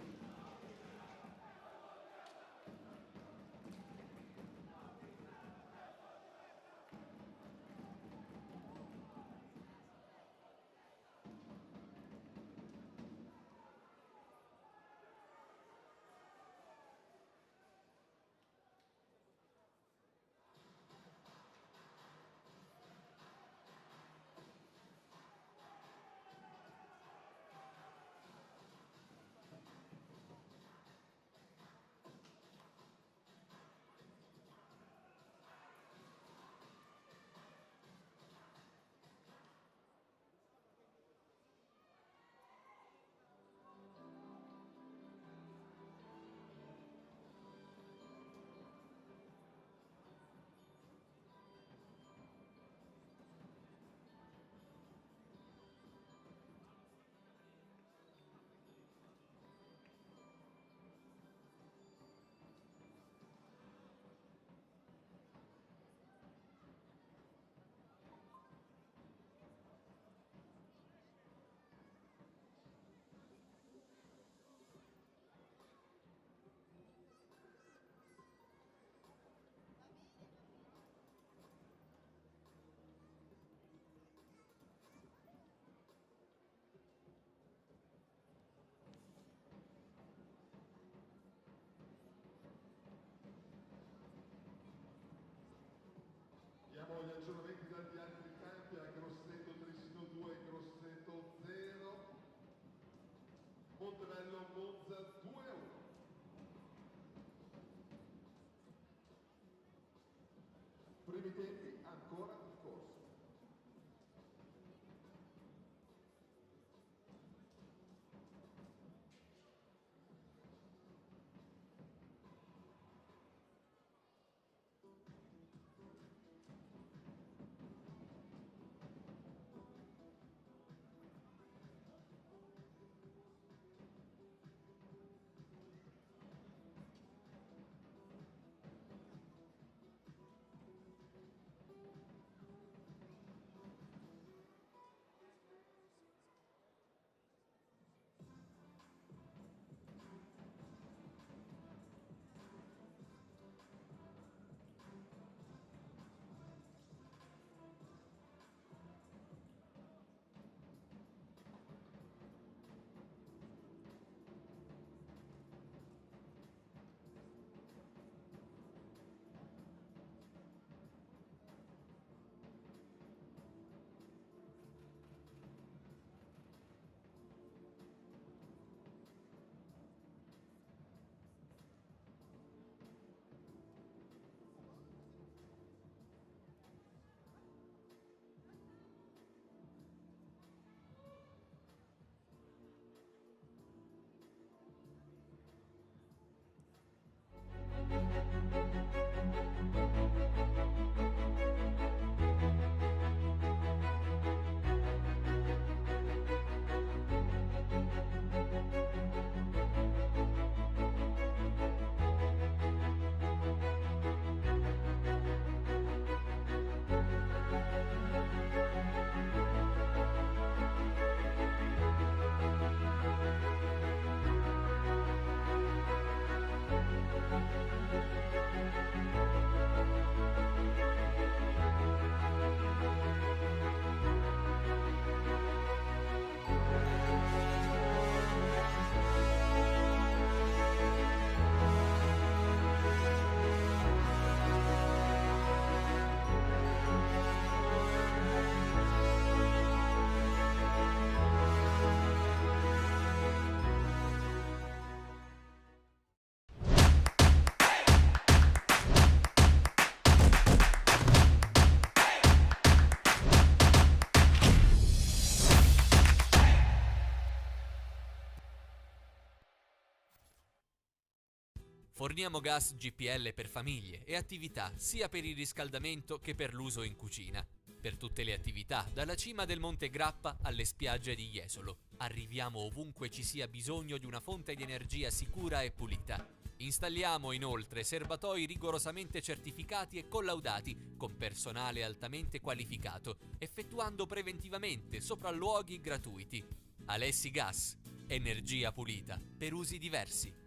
Abbiamo gli aggiornamenti dal piano di campi a Grosseto Trisino 2, Grosseto 0, Montebello Monza 2-1. Primi tempi ancora in corso. Forniamo gas GPL per famiglie e attività sia per il riscaldamento che per l'uso in cucina. per tutte le attività, dalla cima del Monte Grappa alle spiagge di Jesolo. Arriviamo ovunque ci sia bisogno di una fonte di energia sicura e pulita. Installiamo inoltre serbatoi rigorosamente certificati e collaudati con personale altamente qualificato, effettuando preventivamente sopralluoghi gratuiti. Alessi Gas, energia pulita per usi diversi.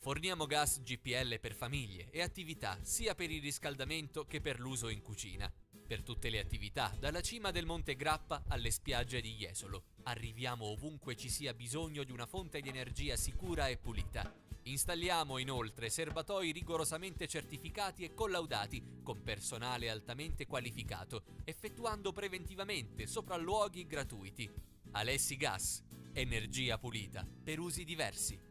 Forniamo gas GPL per famiglie e attività sia per il riscaldamento che per l'uso in cucina. Per tutte le attività, dalla cima del Monte Grappa alle spiagge di Jesolo. Arriviamo ovunque ci sia bisogno di una fonte di energia sicura e pulita. Installiamo inoltre serbatoi rigorosamente certificati e collaudati con personale altamente qualificato, effettuando preventivamente sopralluoghi gratuiti. Alessi Gas, energia pulita per usi diversi.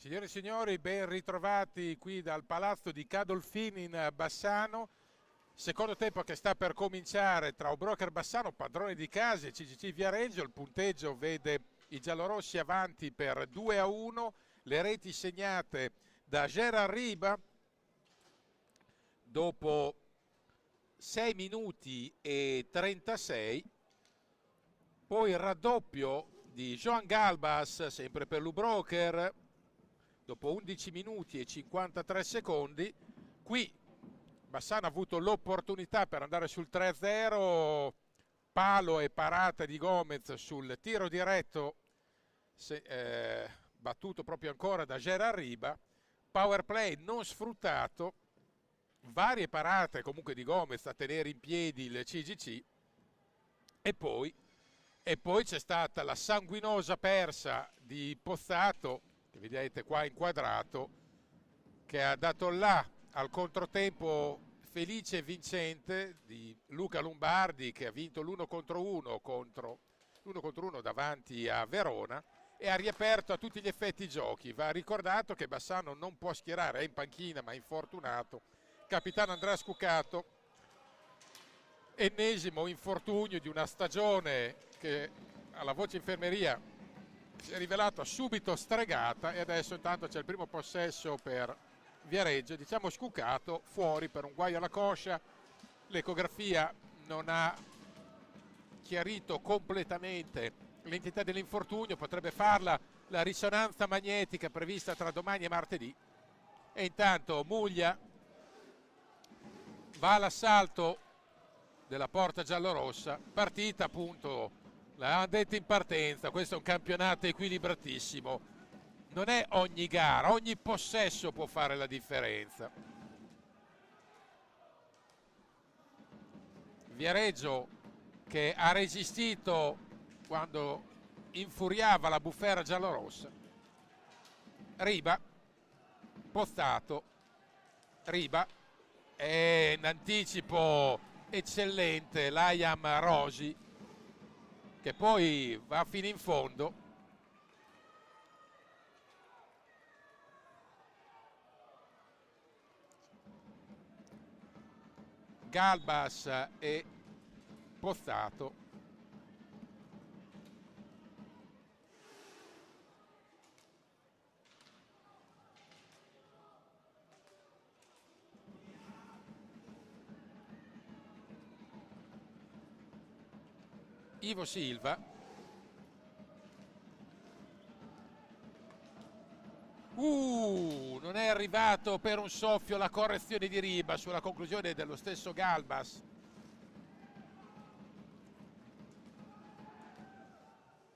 Signore e signori, ben ritrovati qui dal palazzo di Cadolfin in Bassano. Secondo tempo che sta per cominciare tra Broker Bassano, padrone di casa, e CGC Viareggio. Il punteggio vede i giallorossi avanti per 2-1. Le reti segnate da Gerard Riba dopo 6 minuti e 36. Poi il raddoppio di Joan Galbas, sempre per Lubroker, dopo 11 minuti e 53 secondi. Qui Bassano ha avuto l'opportunità per andare sul 3-0, palo e parata di Gomez sul tiro diretto battuto proprio ancora da Gerard Riba. Power play non sfruttato, varie parate comunque di Gomez a tenere in piedi il CGC, e poi c'è stata la sanguinosa persa di Pozzato, che vedete qua inquadrato, che ha dato là al controtempo felice e vincente di Luca Lombardi, che ha vinto l'1 contro 1 davanti a Verona e ha riaperto a tutti gli effetti i giochi. Va ricordato che Bassano non può schierare, è in panchina ma è infortunato, capitano Andrea Scucato, ennesimo infortunio di una stagione che alla voce infermeria si è rivelata subito stregata, e adesso intanto c'è il primo possesso per Viareggio. Diciamo Scucato fuori per un guaio alla coscia, l'ecografia non ha chiarito completamente l'entità dell'infortunio, potrebbe farla la risonanza magnetica prevista tra domani e martedì. E intanto Muglia va all'assalto della porta giallorossa, partita appunto, l'avevamo detto in partenza, questo è un campionato equilibratissimo, non è ogni gara, ogni possesso può fare la differenza. Viareggio che ha resistito quando infuriava la bufera giallorossa. Riba, Pozzato, Riba, e in anticipo eccellente Liam Rosi, che poi va fino in fondo. Galbas e Pozzato. Ivo Silva, non è arrivato per un soffio la correzione di Riba sulla conclusione dello stesso Galbas.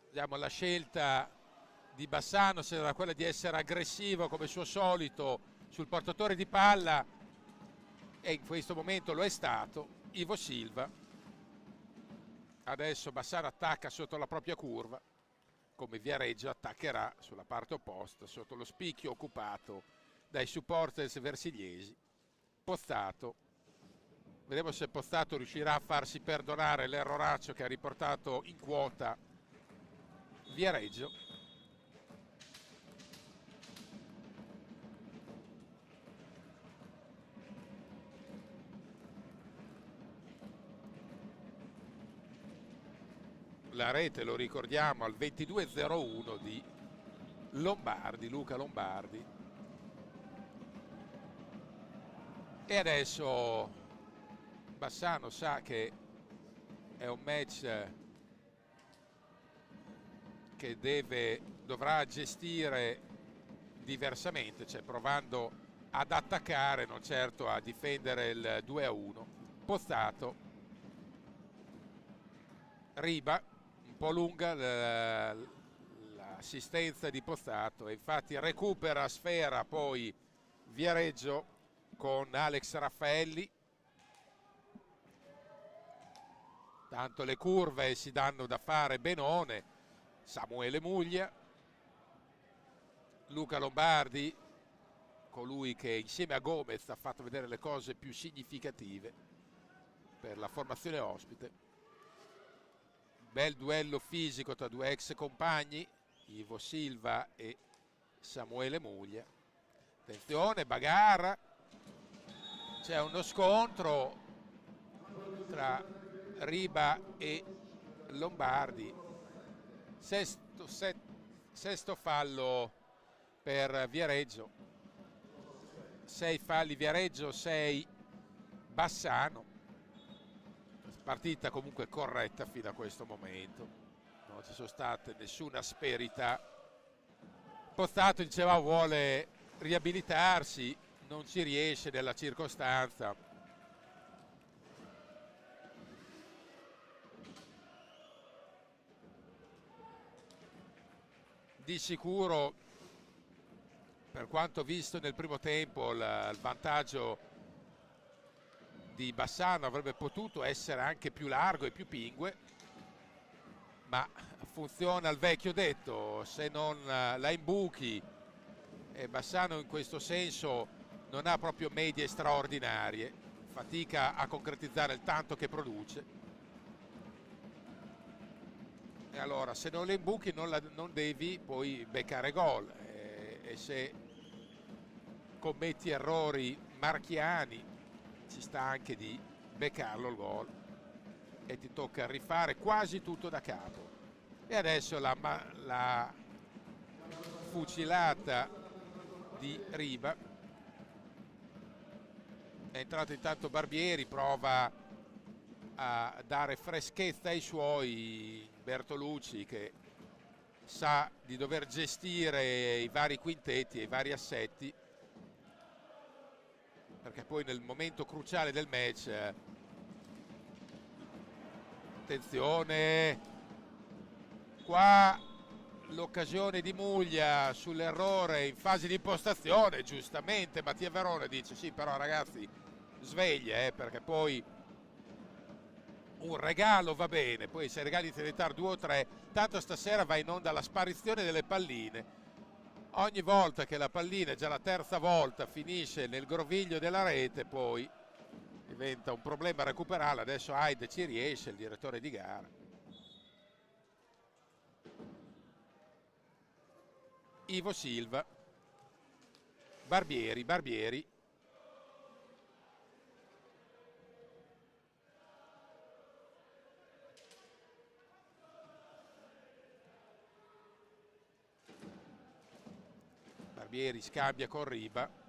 Vediamo la scelta di Bassano, se era quella di essere aggressivo come suo solito sul portatore di palla, e in questo momento lo è stato. Ivo Silva. Adesso Bassano attacca sotto la propria curva, come Viareggio attaccherà sulla parte opposta, sotto lo spicchio occupato dai supporters versigliesi. Pozzato, vedremo se Pozzato riuscirà a farsi perdonare l'erroraccio che ha riportato in quota Viareggio. La rete, lo ricordiamo, al 22:01 di Lombardi, Luca Lombardi. E adesso Bassano sa che è un match che dovrà gestire diversamente, cioè provando ad attaccare, non certo a difendere il 2-1. Pozzato, Riba, un po' lunga l'assistenza di Pozzato, e infatti recupera sfera poi Viareggio con Alex Raffaelli. Tanto le curve si danno da fare benone. Samuele Muglia, Luca Lombardi, colui che insieme a Gomez ha fatto vedere le cose più significative per la formazione ospite. Bel duello fisico tra due ex compagni, Ivo Silva e Samuele Muglia. Attenzione, bagarra, c'è uno scontro tra Riba e Lombardi. Sesto fallo per Viareggio. 6 falli Viareggio, 6 Bassano. Partita comunque corretta fino a questo momento, non ci sono state nessuna asperità. Pozzato, diceva, vuole riabilitarsi, non ci riesce nella circostanza. Di sicuro, per quanto visto nel primo tempo, il vantaggio di Bassano avrebbe potuto essere anche più largo e più pingue, ma funziona il vecchio detto: se non la imbuchi, e Bassano in questo senso non ha proprio medie straordinarie, fatica a concretizzare il tanto che produce, e allora se non le imbuchi non devi poi beccare gol, e se commetti errori marchiani ci sta anche di beccarlo il gol e ti tocca rifare quasi tutto da capo. E adesso la fucilata di Riba. È entrato intanto Barbieri, prova a dare freschezza ai suoi. Bertolucci, che sa di dover gestire i vari quintetti e i vari assetti, perché poi nel momento cruciale del match, attenzione, qua l'occasione di Muglia sull'errore in fase di impostazione, giustamente Mattia Verone dice sì, però ragazzi sveglia, perché poi un regalo va bene, poi se regali te ne dar 2 o 3, tanto stasera va in onda la sparizione delle palline. Ogni volta che la pallina, è già la terza volta, finisce nel groviglio della rete, poi diventa un problema recuperarla. Adesso Aide ci riesce, il direttore di gara. Ivo Silva, Barbieri, Barbieri scambia con Riba.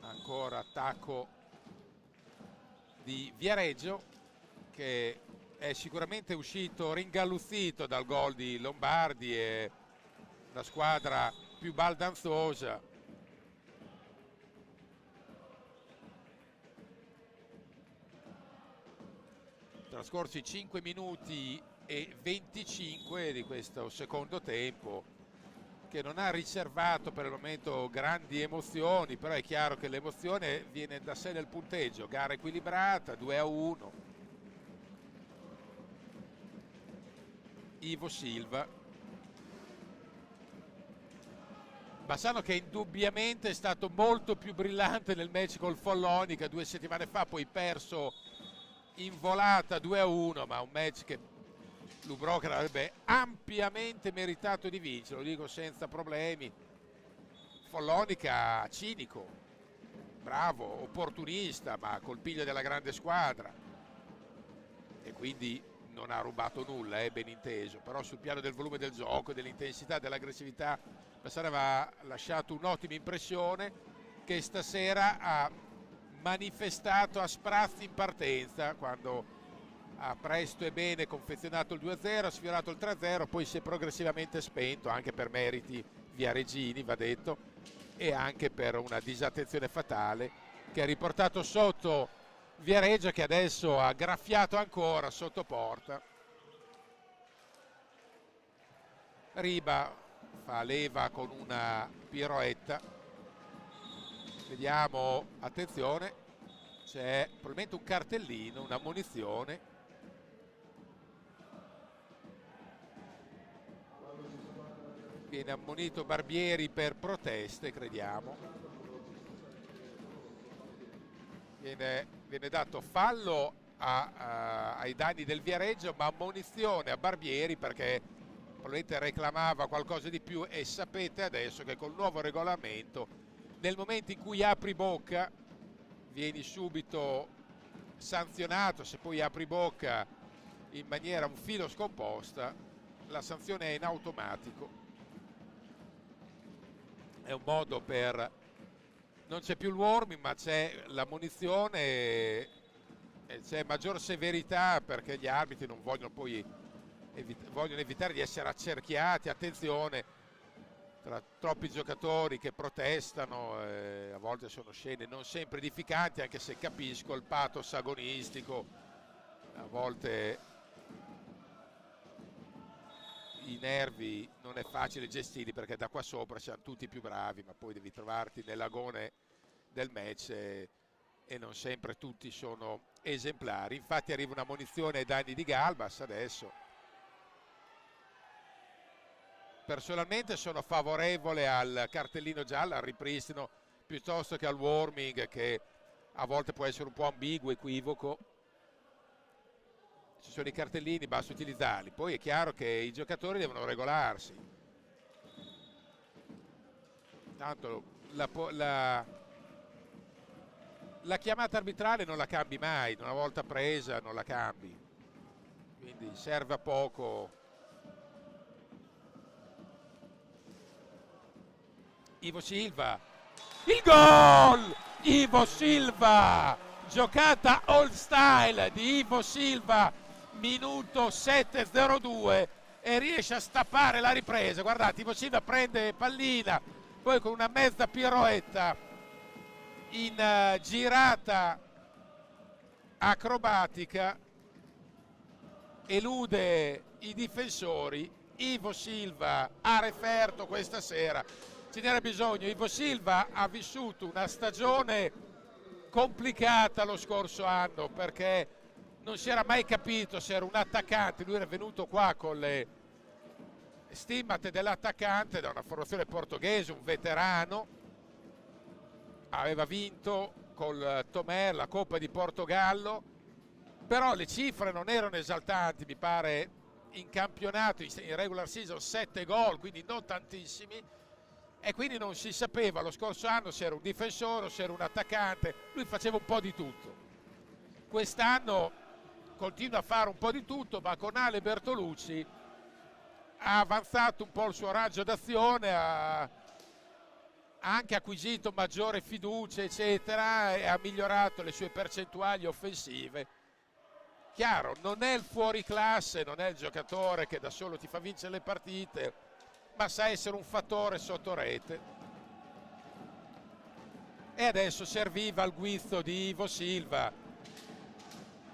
Ancora attacco di Viareggio, che è sicuramente uscito ringalluzzito dal gol di Lombardi, e la squadra più baldanzosa. Trascorsi 5 minuti e 25 di questo secondo tempo, che non ha riservato per il momento grandi emozioni, però è chiaro che l'emozione viene da sé nel punteggio. Gara equilibrata, 2-1. Ivo Silva. Bassano, che indubbiamente è stato molto più brillante nel match col Follonica 2 settimane fa, poi perso in volata 2-1, ma un match che Lubrocher avrebbe ampiamente meritato di vincere, lo dico senza problemi. Follonica cinico, bravo, opportunista, ma col piglio della grande squadra, e quindi non ha rubato nulla, ben inteso, però sul piano del volume del gioco, dell'intensità, dell'aggressività, Bassano aveva lasciato un'ottima impressione, che stasera ha manifestato a sprazzi in partenza, quando ha presto e bene confezionato il 2-0, ha sfiorato il 3-0, poi si è progressivamente spento, anche per meriti viareggini, va detto, e anche per una disattenzione fatale che ha riportato sotto Viareggio, che adesso ha graffiato ancora sotto porta. Riba fa leva con una piroetta, vediamo, attenzione, c'è probabilmente un cartellino, una ammonizione. Viene ammonito Barbieri per proteste, crediamo. Viene dato fallo ai danni del Viareggio, ma ammonizione a Barbieri perché probabilmente reclamava qualcosa di più, e sapete adesso che col nuovo regolamento nel momento in cui apri bocca vieni subito sanzionato. Se poi apri bocca in maniera un filo scomposta, la sanzione è in automatico. È un modo per... non c'è più il warming, ma c'è l'ammonizione e c'è maggior severità perché gli arbitri non vogliono poi vogliono evitare di essere accerchiati. Attenzione, tra troppi giocatori che protestano, a volte sono scene non sempre edificanti, anche se capisco il pathos agonistico, a volte i nervi non è facile gestirli perché da qua sopra siamo tutti più bravi, ma poi devi trovarti nell'agone del match e non sempre tutti sono esemplari. Infatti arriva una munizione ai danni di Galbas adesso. Personalmente sono favorevole al cartellino giallo, al ripristino, piuttosto che al warming, che a volte può essere un po' ambiguo, equivoco. Ci sono i cartellini, basta utilizzarli. Poi è chiaro che i giocatori devono regolarsi. Tanto la chiamata arbitrale non la cambi mai, una volta presa non la cambi. Quindi serve a poco. Ivo Silva, il gol! Ivo Silva, giocata all style di Ivo Silva, minuto 7:02, e riesce a stappare la ripresa. Guardate, Ivo Silva prende pallina, poi con una mezza piroetta in girata acrobatica elude i difensori. Ivo Silva ha referto questa sera, ce n'era bisogno. Ivo Silva ha vissuto una stagione complicata lo scorso anno perché non si era mai capito se era un attaccante. Lui era venuto qua con le stimmate dell'attaccante da una formazione portoghese, un veterano, aveva vinto col Tomer la Coppa di Portogallo, però le cifre non erano esaltanti, mi pare in campionato, in regular season 7 gol, quindi non tantissimi, e quindi non si sapeva lo scorso anno se era un difensore o se era un attaccante. Lui faceva un po' di tutto. Quest'anno continua a fare un po' di tutto, ma con Ale Bertolucci ha avanzato un po' il suo raggio d'azione, ha anche acquisito maggiore fiducia, eccetera, e ha migliorato le sue percentuali offensive. Chiaro, non è il fuoriclasse, non è il giocatore che da solo ti fa vincere le partite, ma sa essere un fattore sotto rete. E adesso serviva il guizzo di Ivo Silva.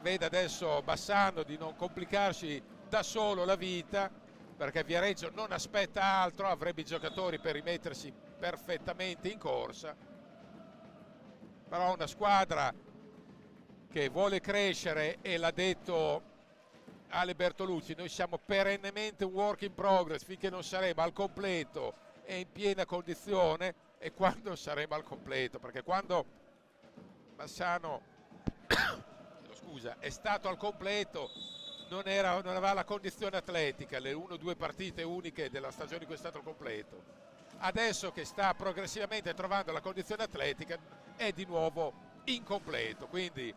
Vede adesso Bassano di non complicarsi da solo la vita, perché Viareggio non aspetta altro, avrebbe i giocatori per rimettersi perfettamente in corsa. Però una squadra che vuole crescere, e l'ha detto Ale Bertolucci, noi siamo perennemente un work in progress finché non saremo al completo e in piena condizione. E quando saremo al completo, perché quando Bassano scusa, è stato al completo non aveva la condizione atletica, le 1 o 2 partite uniche della stagione in cui è stato al completo. Adesso che sta progressivamente trovando la condizione atletica è di nuovo incompleto, quindi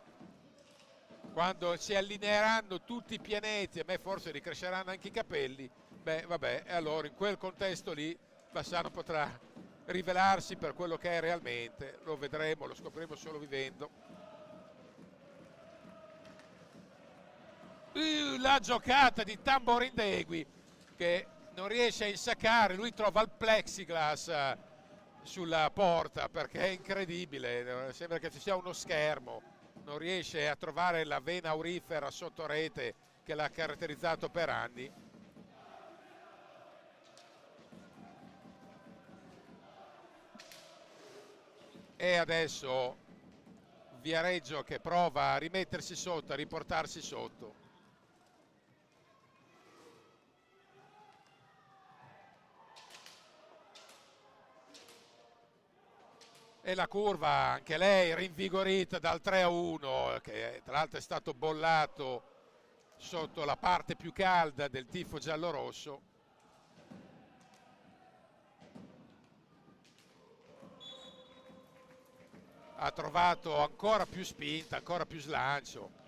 quando si allineeranno tutti i pianeti, a me forse ricresceranno anche i capelli, beh vabbè, e allora in quel contesto lì Bassano potrà rivelarsi per quello che è realmente. Lo vedremo, lo scopriremo solo vivendo. La giocata di Tamborindegui che non riesce a insaccare, lui trova il plexiglass sulla porta perché è incredibile, sembra che ci sia uno schermo, non riesce a trovare la vena aurifera sotto rete che l'ha caratterizzato per anni. E adesso Viareggio che prova a rimettersi sotto, a riportarsi sotto. E la curva, anche lei rinvigorita dal 3-1, che tra l'altro è stato bollato sotto la parte più calda del tifo giallorosso. Ha trovato ancora più spinta, ancora più slancio.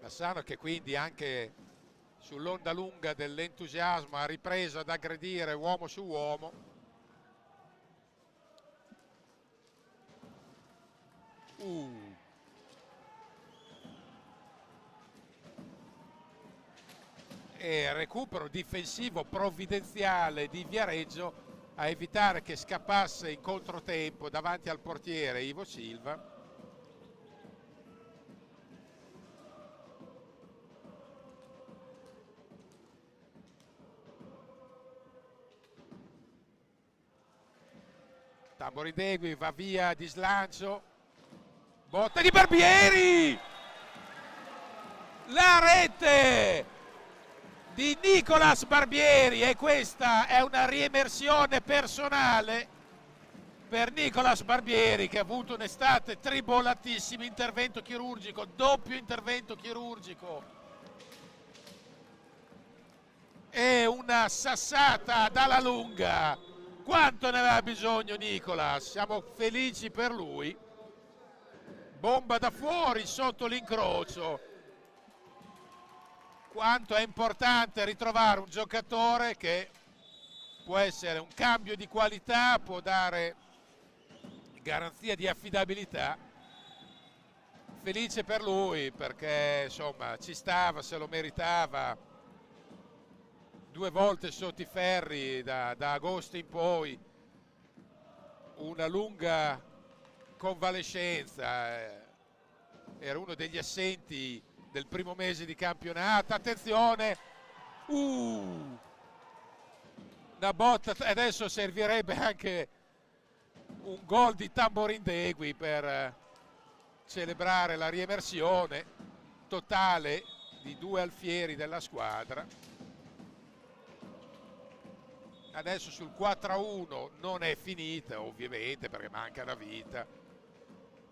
Bassano che quindi anche sull'onda lunga dell'entusiasmo ha ripreso ad aggredire uomo su uomo. E recupero difensivo provvidenziale di Viareggio a evitare che scappasse in controtempo davanti al portiere Ivo Silva. Tamborindegui va via di slancio, botta di Barbieri, la rete di Nicolas Barbieri, e questa è una riemersione personale per Nicolas Barbieri, che ha avuto un'estate tribolatissima, intervento chirurgico, doppio intervento chirurgico e una sassata dalla lunga. Quanto ne aveva bisogno Nicolas? Siamo felici per lui. Bomba da fuori sotto l'incrocio. Quanto è importante ritrovare un giocatore che può essere un cambio di qualità, può dare garanzia di affidabilità. Felice per lui perché insomma ci stava, se lo meritava. 2 volte sotto i ferri da agosto in poi, una lunga convalescenza, era uno degli assenti del primo mese di campionato. Attenzione, una botta, adesso servirebbe anche un gol di Tamborindegui per celebrare la riemersione totale di 2 alfieri della squadra. Adesso sul 4-1 non è finita ovviamente perché manca una vita,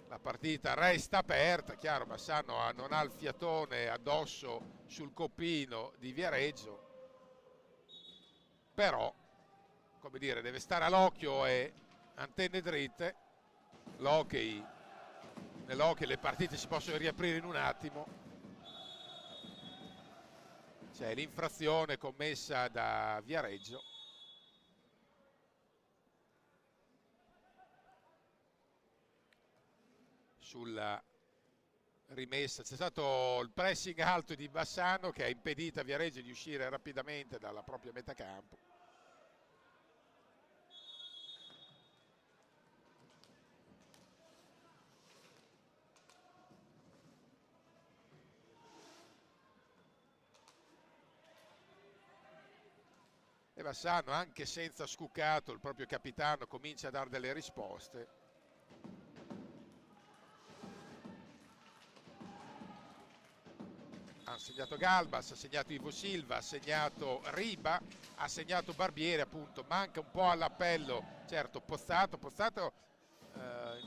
la partita resta aperta. Chiaro, Bassano non ha il fiatone addosso sul coppino di Viareggio, però come dire, deve stare all'occhio e antenne dritte. Nell'hockey le partite si possono riaprire in un attimo. C'è l'infrazione commessa da Viareggio. Sulla rimessa c'è stato il pressing alto di Bassano che ha impedito a Viareggio di uscire rapidamente dalla propria metà campo. E Bassano, anche senza Scuccato, il proprio capitano, comincia a dare delle risposte. Ha segnato Galbas, ha segnato Ivo Silva, ha segnato Riba, ha segnato Barbieri, appunto. Manca un po' all'appello, certo, Pozzato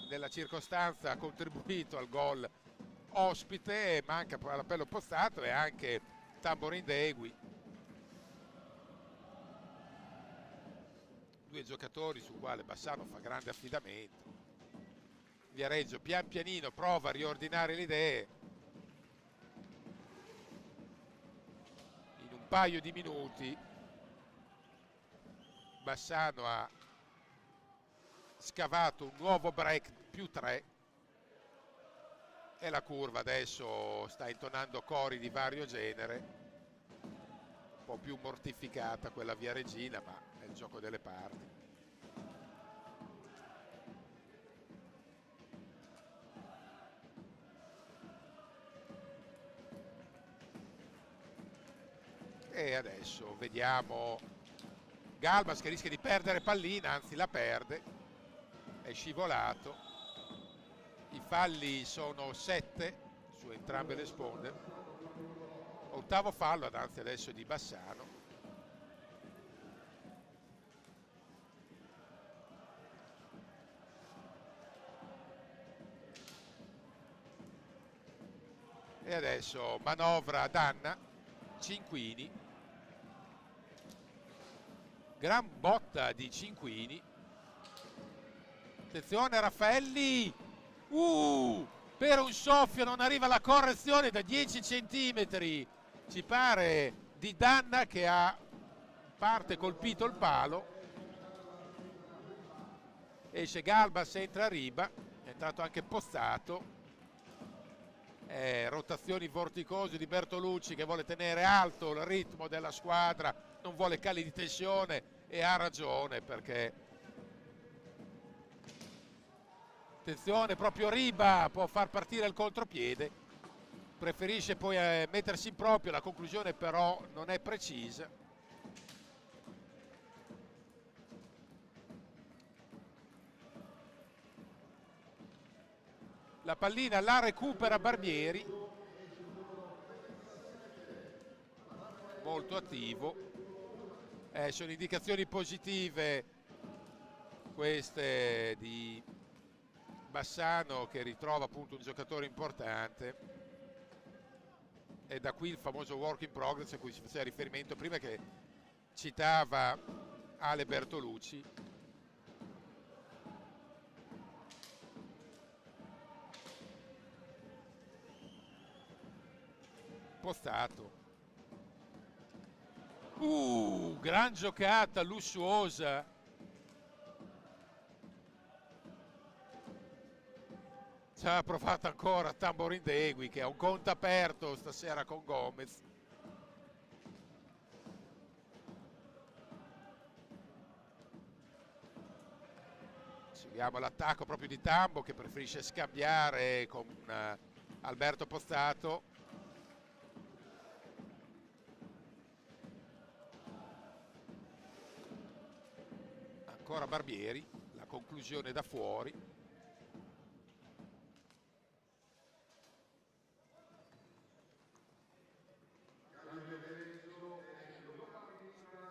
nella circostanza ha contribuito al gol ospite, manca all'appello Pozzato e anche Tamborindegui. 2 giocatori sul quale Bassano fa grande affidamento. Viareggio pian pianino prova a riordinare le idee. In un paio di minuti Bassano ha scavato un nuovo break +3 e la curva adesso sta intonando cori di vario genere, un po' più mortificata quella viareggina, ma è il gioco delle parti. E adesso vediamo Galbas che rischia di perdere pallina, anzi la perde, è scivolato. I falli sono 7 su entrambe le sponde, ottavo fallo, anzi adesso di Bassano. E adesso manovra Danna, Cinquini, gran botta di Cinquini, attenzione Raffaelli, per un soffio non arriva la correzione da 10 centimetri, ci pare di Danna che ha parte colpito il palo, esce Galbas, entra Riba, è entrato anche Pozzato. Rotazioni vorticose di Bertolucci che vuole tenere alto il ritmo della squadra, non vuole cali di tensione e ha ragione, perché attenzione, proprio Riba può far partire il contropiede, preferisce poi mettersi in proprio, la conclusione però non è precisa. La pallina la recupera Barbieri, molto attivo, sono indicazioni positive queste di Bassano, che ritrova appunto un giocatore importante, e da qui il famoso work in progress a cui si faceva riferimento prima, che citava Ale Bertolucci. Pozzato, gran giocata lussuosa, ci ha provato ancora Tamborindegui, che ha un conto aperto stasera con Gomez. Seguiamo l'attacco proprio di Tambo, che preferisce scambiare con Alberto Pozzato. Ancora Barbieri, la conclusione da fuori.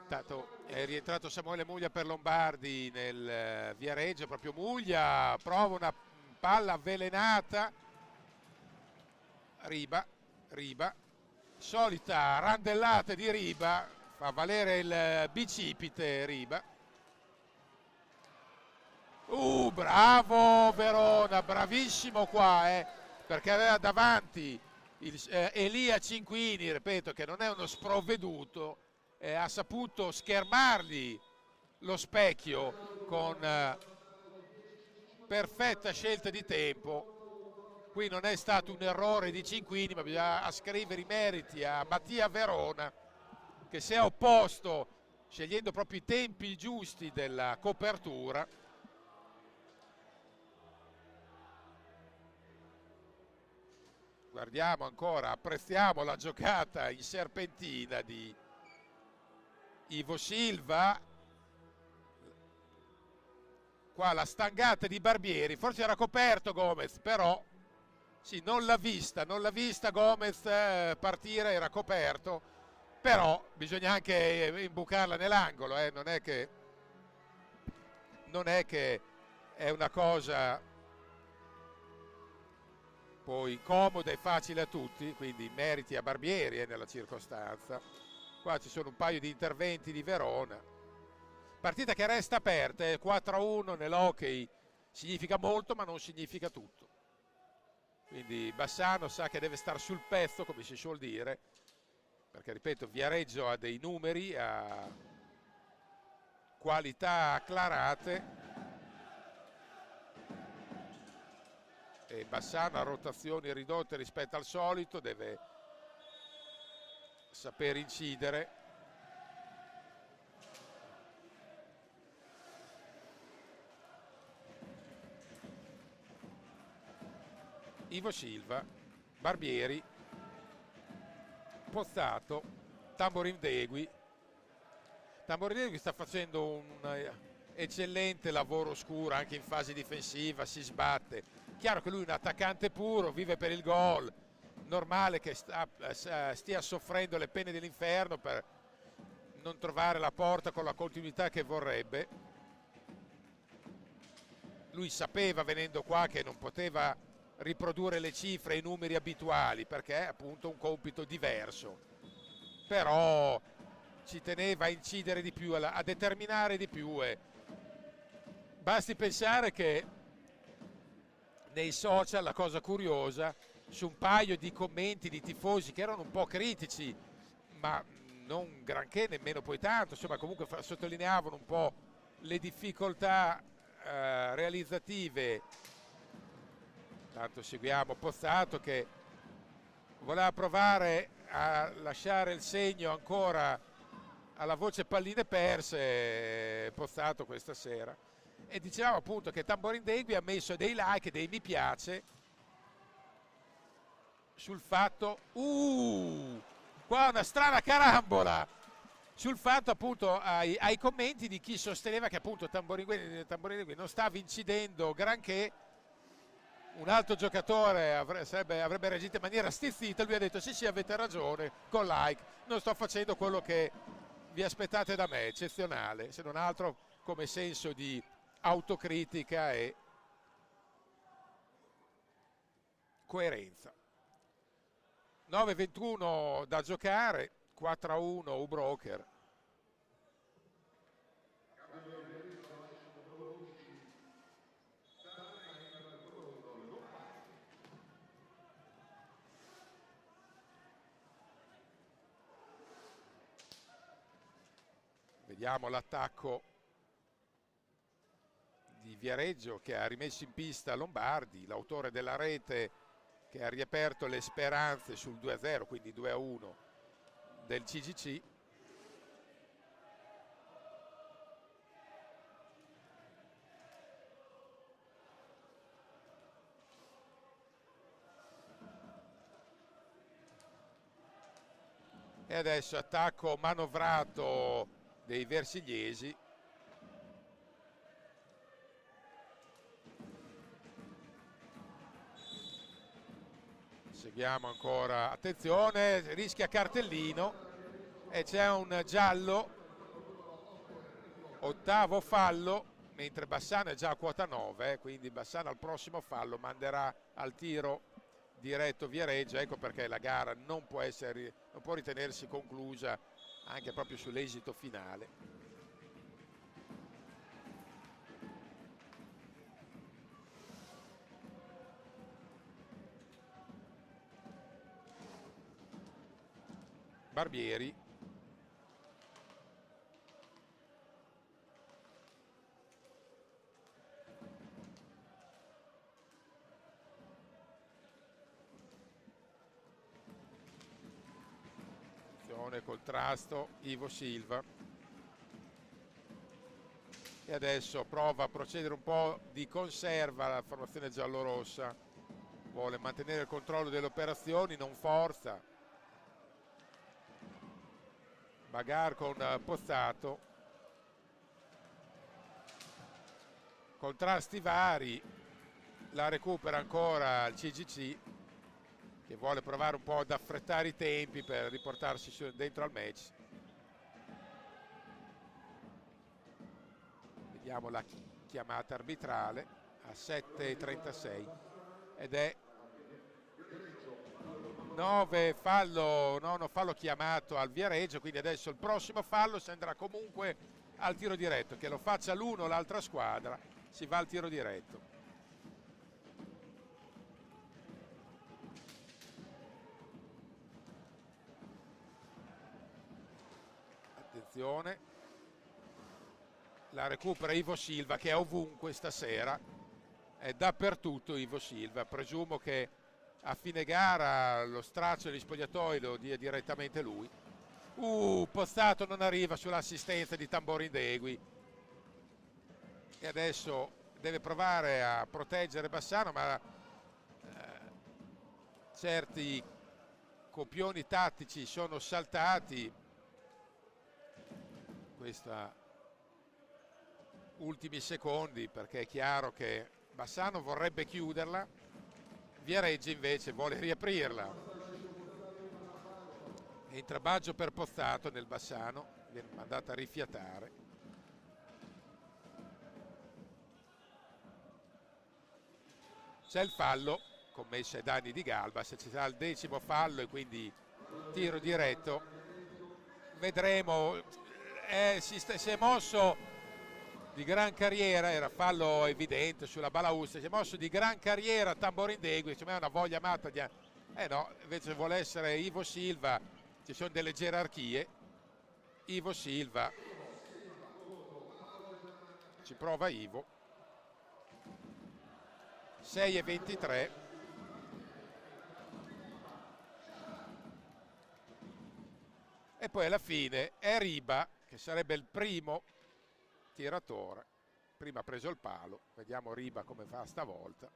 Intanto è rientrato Samuele Muglia per Lombardi nel Viareggio, proprio Muglia prova una palla avvelenata. Riba, solita randellata di Riba, fa valere il bicipite Riba. Bravo Verona, bravissimo qua, perché aveva davanti Elia Cinquini, ripeto, che non è uno sprovveduto, ha saputo schermargli lo specchio con perfetta scelta di tempo. Qui non è stato un errore di Cinquini, ma bisogna ascrivere i meriti a Mattia Verona, che si è opposto scegliendo proprio i tempi giusti della copertura. Guardiamo ancora, apprezziamo la giocata in serpentina di Ivo Silva. Qua la stangata di Barbieri, forse era coperto Gomez, però sì, non l'ha vista Gomez partire, era coperto, però bisogna anche imbucarla nell'angolo, non è che è una cosa poi comoda e facile a tutti, quindi meriti a Barbieri nella circostanza. Qua ci sono un paio di interventi di Verona, partita che resta aperta, 4-1 nell'hockey significa molto ma non significa tutto, quindi Bassano sa che deve stare sul pezzo, come si suol dire, perché ripeto, Viareggio ha dei numeri, ha qualità acclarate, e Bassano a rotazioni ridotte rispetto al solito deve saper incidere. Ivo Silva, Barbieri, Pozzato, Tamborindegui sta facendo un eccellente lavoro oscuro anche in fase difensiva, si sbatte. Chiaro che lui è un attaccante puro, vive per il gol, normale che stia soffrendo le pene dell'inferno per non trovare la porta con la continuità che vorrebbe. Lui sapeva venendo qua che non poteva riprodurre le cifre e i numeri abituali perché è appunto un compito diverso, però ci teneva a incidere di più, a determinare di più, e basti pensare che nei social la cosa curiosa, su un paio di commenti di tifosi che erano un po' critici, ma non granché, nemmeno poi tanto, insomma comunque sottolineavano un po' le difficoltà realizzative. Tanto seguiamo Pozzato che voleva provare a lasciare il segno ancora alla voce palline perse, Pozzato questa sera. E dicevamo appunto che Tamborindegui ha messo dei like e dei mi piace sul fatto qua una strana carambola, sul fatto appunto ai commenti di chi sosteneva che appunto Tamborindegui non stava incidendo granché. Un altro giocatore avrebbe reagito in maniera stizzita, lui ha detto sì avete ragione, con like, non sto facendo quello che vi aspettate da me, eccezionale, se non altro come senso di autocritica e coerenza. 9:21 da giocare, 4-1 U-Broker. Vediamo l'attacco di Viareggio che ha rimesso in pista Lombardi, l'autore della rete che ha riaperto le speranze sul 2-0, quindi 2-1 del CGC. E adesso attacco manovrato dei versigliesi. Seguiamo ancora, attenzione, rischia cartellino e c'è un giallo, ottavo fallo, mentre Bassano è già a quota 9, quindi Bassano al prossimo fallo manderà al tiro diretto Viareggio. Ecco perché la gara non può ritenersi conclusa anche proprio sull'esito finale. Barbieri, attenzione col trasto Ivo Silva, e adesso prova a procedere un po' di conserva la formazione giallorossa, vuole mantenere il controllo delle operazioni, non forza. Bagar con Pozzato, contrasti vari, la recupera ancora il CGC che vuole provare un po' ad affrettare i tempi per riportarsi dentro al match. Vediamo la chiamata arbitrale a 7:36 ed è nono fallo chiamato al Viareggio, quindi adesso il prossimo fallo si andrà comunque al tiro diretto, che lo faccia l'uno o l'altra squadra, si va al tiro diretto. Attenzione, la recupera Ivo Silva che è ovunque stasera, è dappertutto Ivo Silva, presumo che a fine gara lo straccio degli spogliatoi lo dia direttamente lui. Pozzato non arriva sull'assistenza di Tamborindegui e adesso deve provare a proteggere Bassano, ma certi copioni tattici sono saltati. Questa ultimi secondi, perché è chiaro che Bassano vorrebbe chiuderla, Viareggio invece vuole riaprirla. Entra Baggio per Pozzato nel Bassano, viene mandato a rifiatare. C'è il fallo commesso ai danni di Galba, se ci sarà il 10° fallo e quindi tiro diretto, vedremo. Si è mosso di gran carriera, era fallo evidente sulla balaustra, si è mosso di gran carriera Tamborindegui, secondo me è una voglia matta di... no, invece vuole essere Ivo Silva, ci sono delle gerarchie. Ivo Silva, ci prova Ivo. 6:23. E poi alla fine è Riba, che sarebbe il primo tiratore. Prima ha preso il palo, vediamo Riba come fa stavolta.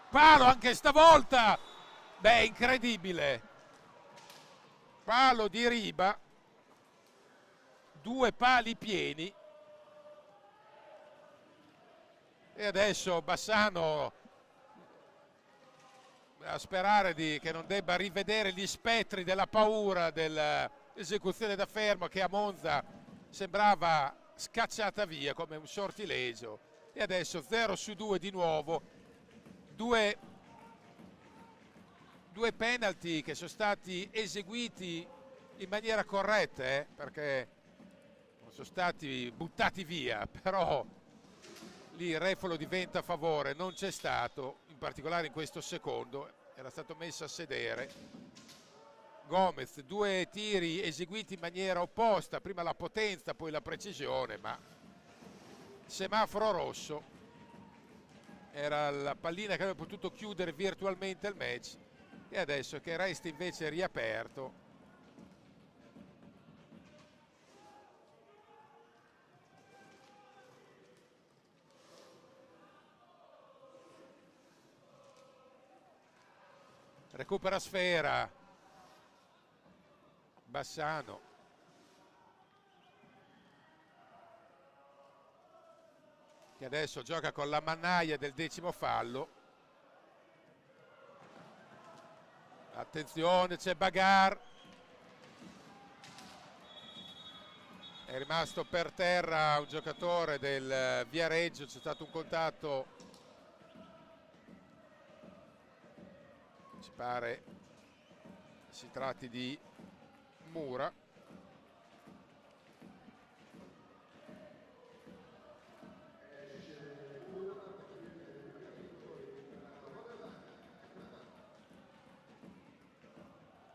Palo anche stavolta! Beh, incredibile! Palo di Riba, 2 pali pieni. E adesso Bassano a sperare che non debba rivedere gli spettri della paura dell'esecuzione da fermo, che a Monza sembrava scacciata via come un sortilegio. E adesso 0-2 di nuovo, due penalty che sono stati eseguiti in maniera corretta, perché non sono stati buttati via, però lì il refolo diventa a favore, non c'è stato, in particolare in questo secondo, era stato messo a sedere. Gomez, 2 tiri eseguiti in maniera opposta, prima la potenza, poi la precisione, ma semaforo rosso, era la pallina che aveva potuto chiudere virtualmente il match, e adesso che resta invece riaperto. Recupera sfera Bassano, che adesso gioca con la mannaia del 10° fallo. Attenzione, c'è Bagar, è rimasto per terra un giocatore del Viareggio, c'è stato un contatto, ci pare si tratti di Mura.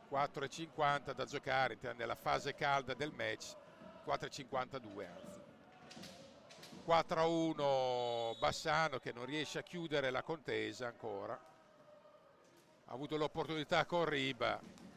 (4:50 da giocare nella fase calda del match), 4:52 anzi. 4-1 Bassano, che non riesce a chiudere la contesa ancora. Ha avuto l'opportunità con Riba.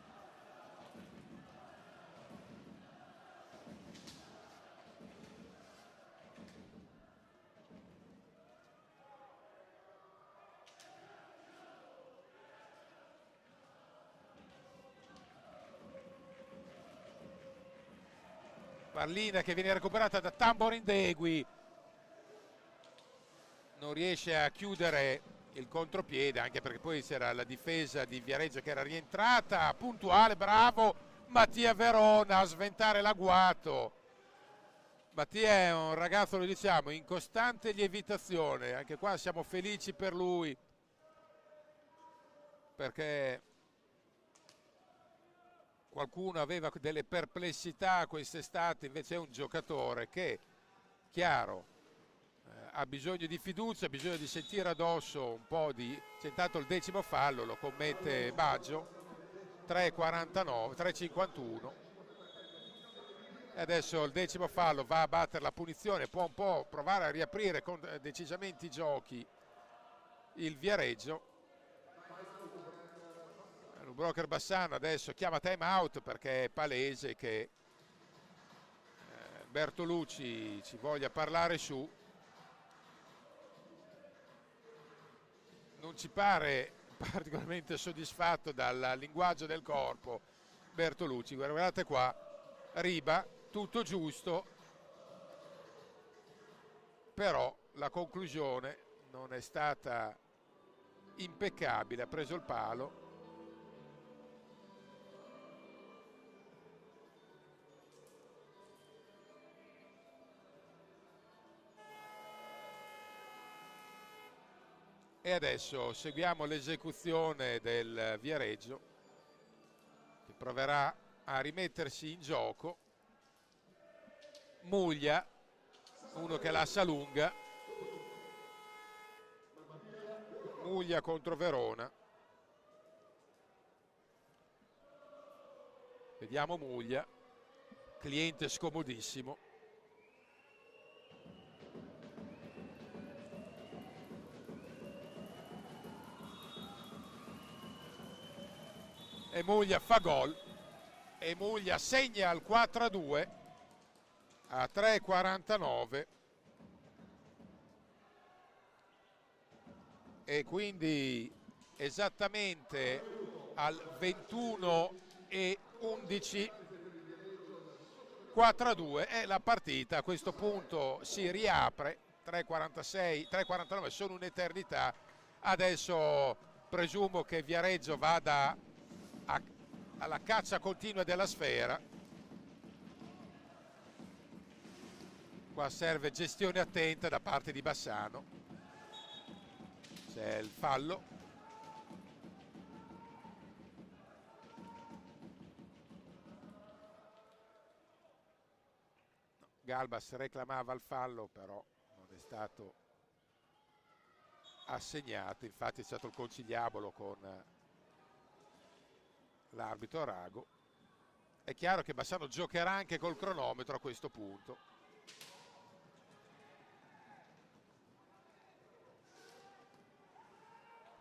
Pallina che viene recuperata da Tamborindegui, non riesce a chiudere il contropiede, anche perché poi c'era la difesa di Viareggio che era rientrata, puntuale, bravo Mattia Verona a sventare l'agguato. Mattia è un ragazzo, lo diciamo, in costante lievitazione, anche qua siamo felici per lui, perché qualcuno aveva delle perplessità quest'estate, invece è un giocatore che, chiaro, ha bisogno di fiducia, ha bisogno di sentire addosso un po' di... C'è intanto il 10° fallo, lo commette Baggio, 3:49, 3:51. E adesso il 10° fallo va a battere la punizione, può un po' provare a riaprire decisamente i giochi il Viareggio. Lubrocher Bassano adesso chiama time out perché è palese che Bertolucci ci voglia parlare su. Non ci pare particolarmente soddisfatto dal linguaggio del corpo Bertolucci. Guardate qua, Riba, tutto giusto, però la conclusione non è stata impeccabile, ha preso il palo. E adesso seguiamo l'esecuzione del Viareggio, che proverà a rimettersi in gioco. Muglia, uno che l'assa lunga. Muglia contro Verona. Vediamo Muglia, cliente scomodissimo. E Muglia fa gol e Muglia segna il 4-2 a 3:49 e quindi esattamente al 21:11 4-2 e la partita a questo punto si riapre. 3:46, 3:49 sono un'eternità. Adesso presumo che Viareggio vada alla caccia continua della sfera. Qua serve gestione attenta da parte di Bassano. C'è il fallo. Galbas reclamava il fallo, però non è stato assegnato. Infatti è stato il conciliabolo con l'arbitro Rago. È chiaro che Bassano giocherà anche col cronometro a questo punto.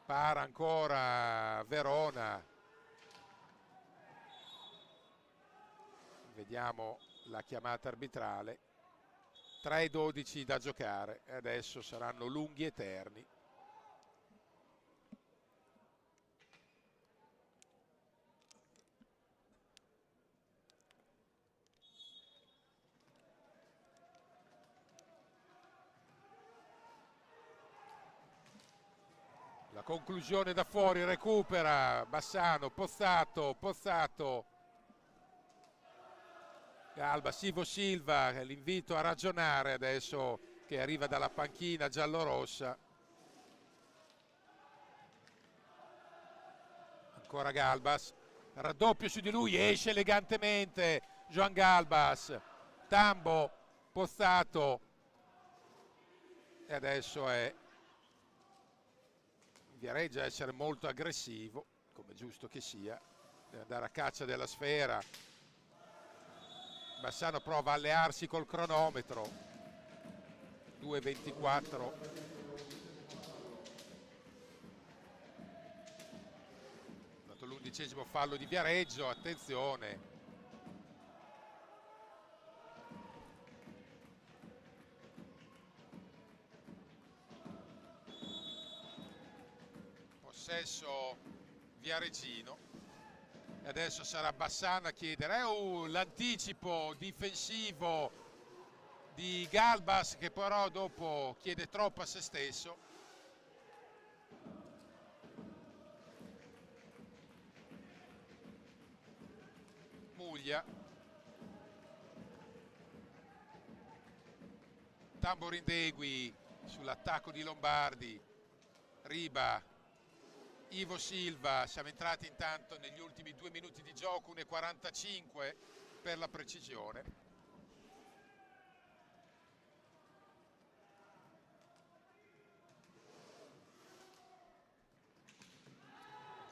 Para ancora Verona. Vediamo la chiamata arbitrale. 3:12 da giocare e adesso saranno lunghi eterni. La conclusione da fuori, recupera Bassano, Pozzato, Galbas, Ivo Silva, l'invito a ragionare adesso che arriva dalla panchina giallorossa. Ancora Galbas, raddoppio su di lui, esce elegantemente Joan Galbas, Tambo, Pozzato e adesso è Viareggio a essere molto aggressivo, come giusto che sia, deve andare a caccia della sfera. Bassano prova a allearsi col cronometro. 2:24. Dato l'11° fallo di Viareggio, attenzione. Possesso viareggino e adesso sarà Bassano a chiedere l'anticipo difensivo di Galbas, che però dopo chiede troppo a se stesso. Muglia, Tamborindegui sull'attacco di Lombardi, Riba, Ivo Silva. Siamo entrati intanto negli ultimi 2 minuti di gioco, 1:45 per la precisione.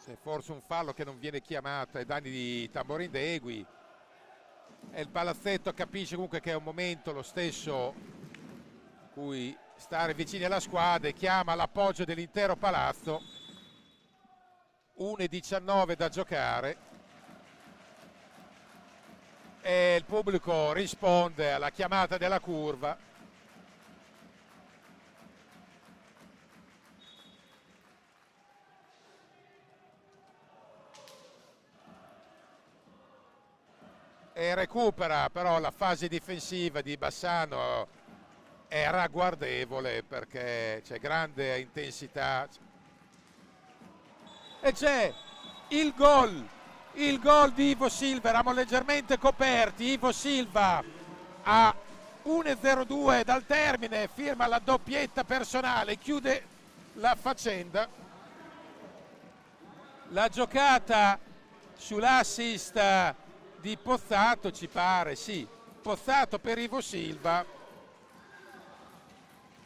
C'è forse un fallo che non viene chiamato ai danni di Tamborindegui e il palazzetto capisce comunque che è un momento lo stesso in cui stare vicini alla squadra e chiama l'appoggio dell'intero palazzo. 1:19 da giocare e il pubblico risponde alla chiamata della curva. E recupera, però la fase difensiva di Bassano è ragguardevole perché c'è grande intensità. e c'è il gol di Ivo Silva. Eravamo leggermente coperti. Ivo Silva a 1:02 dal termine firma la doppietta personale, chiude la faccenda. La giocata sull'assist di Pozzato, ci pare, sì, Pozzato per Ivo Silva.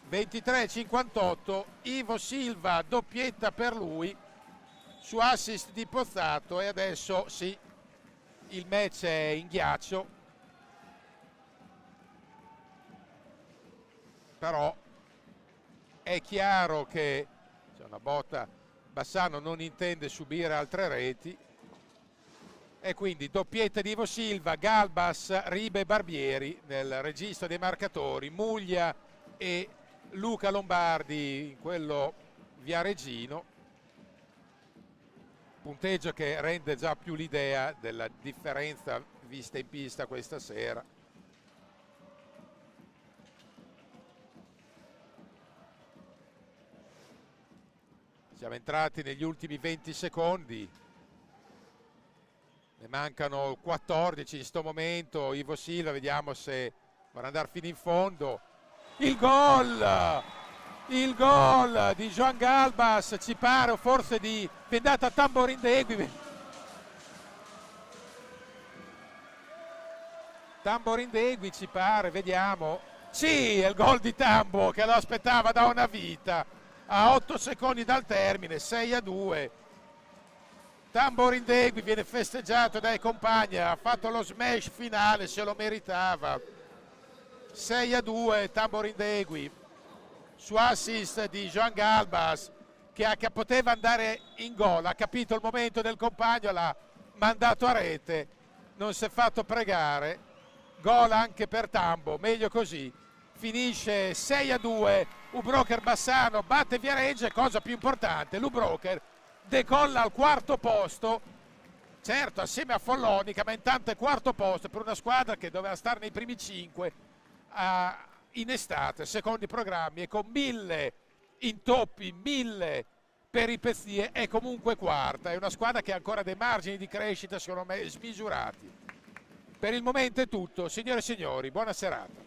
23:58, Ivo Silva doppietta per lui su assist di Pozzato, e adesso sì, il match è in ghiaccio, però è chiaro che c'è una botta, Bassano non intende subire altre reti, e quindi doppietta di Ivo Silva, Galbas, Ribe e Barbieri nel registro dei marcatori, Muglia e Luca Lombardi in quello viareggino, punteggio che rende già più l'idea della differenza vista in pista questa sera. Siamo entrati negli ultimi 20 secondi, ne mancano 14 in sto momento. Ivo Silva, vediamo se vorrà andare fino in fondo. Il gol di Joan Galbas, ci pare, o forse di Vendata Tamborindegui. Tamborindegui, ci pare, vediamo. Sì, è il gol di Tambo che lo aspettava da una vita. A 8 secondi dal termine, 6-2. Tamborindegui viene festeggiato dai compagni, ha fatto lo smash finale, se lo meritava. 6-2 Tamborindegui su assist di Joan Galbas, che poteva andare in gol, ha capito il momento del compagno, l'ha mandato a rete, non si è fatto pregare. Gol anche per Tambo, meglio così. Finisce 6-2, Ubroker Bassano batte Viareggio, e cosa più importante, l'Ubroker decolla al quarto posto, certo assieme a Follonica, ma intanto è quarto posto per una squadra che doveva stare nei primi 5 in estate, secondo i programmi, e con 1000 intoppi, 1000 peripezie è comunque quarta. È una squadra che ha ancora dei margini di crescita secondo me smisurati. Per il momento è tutto, signore e signori, buona serata.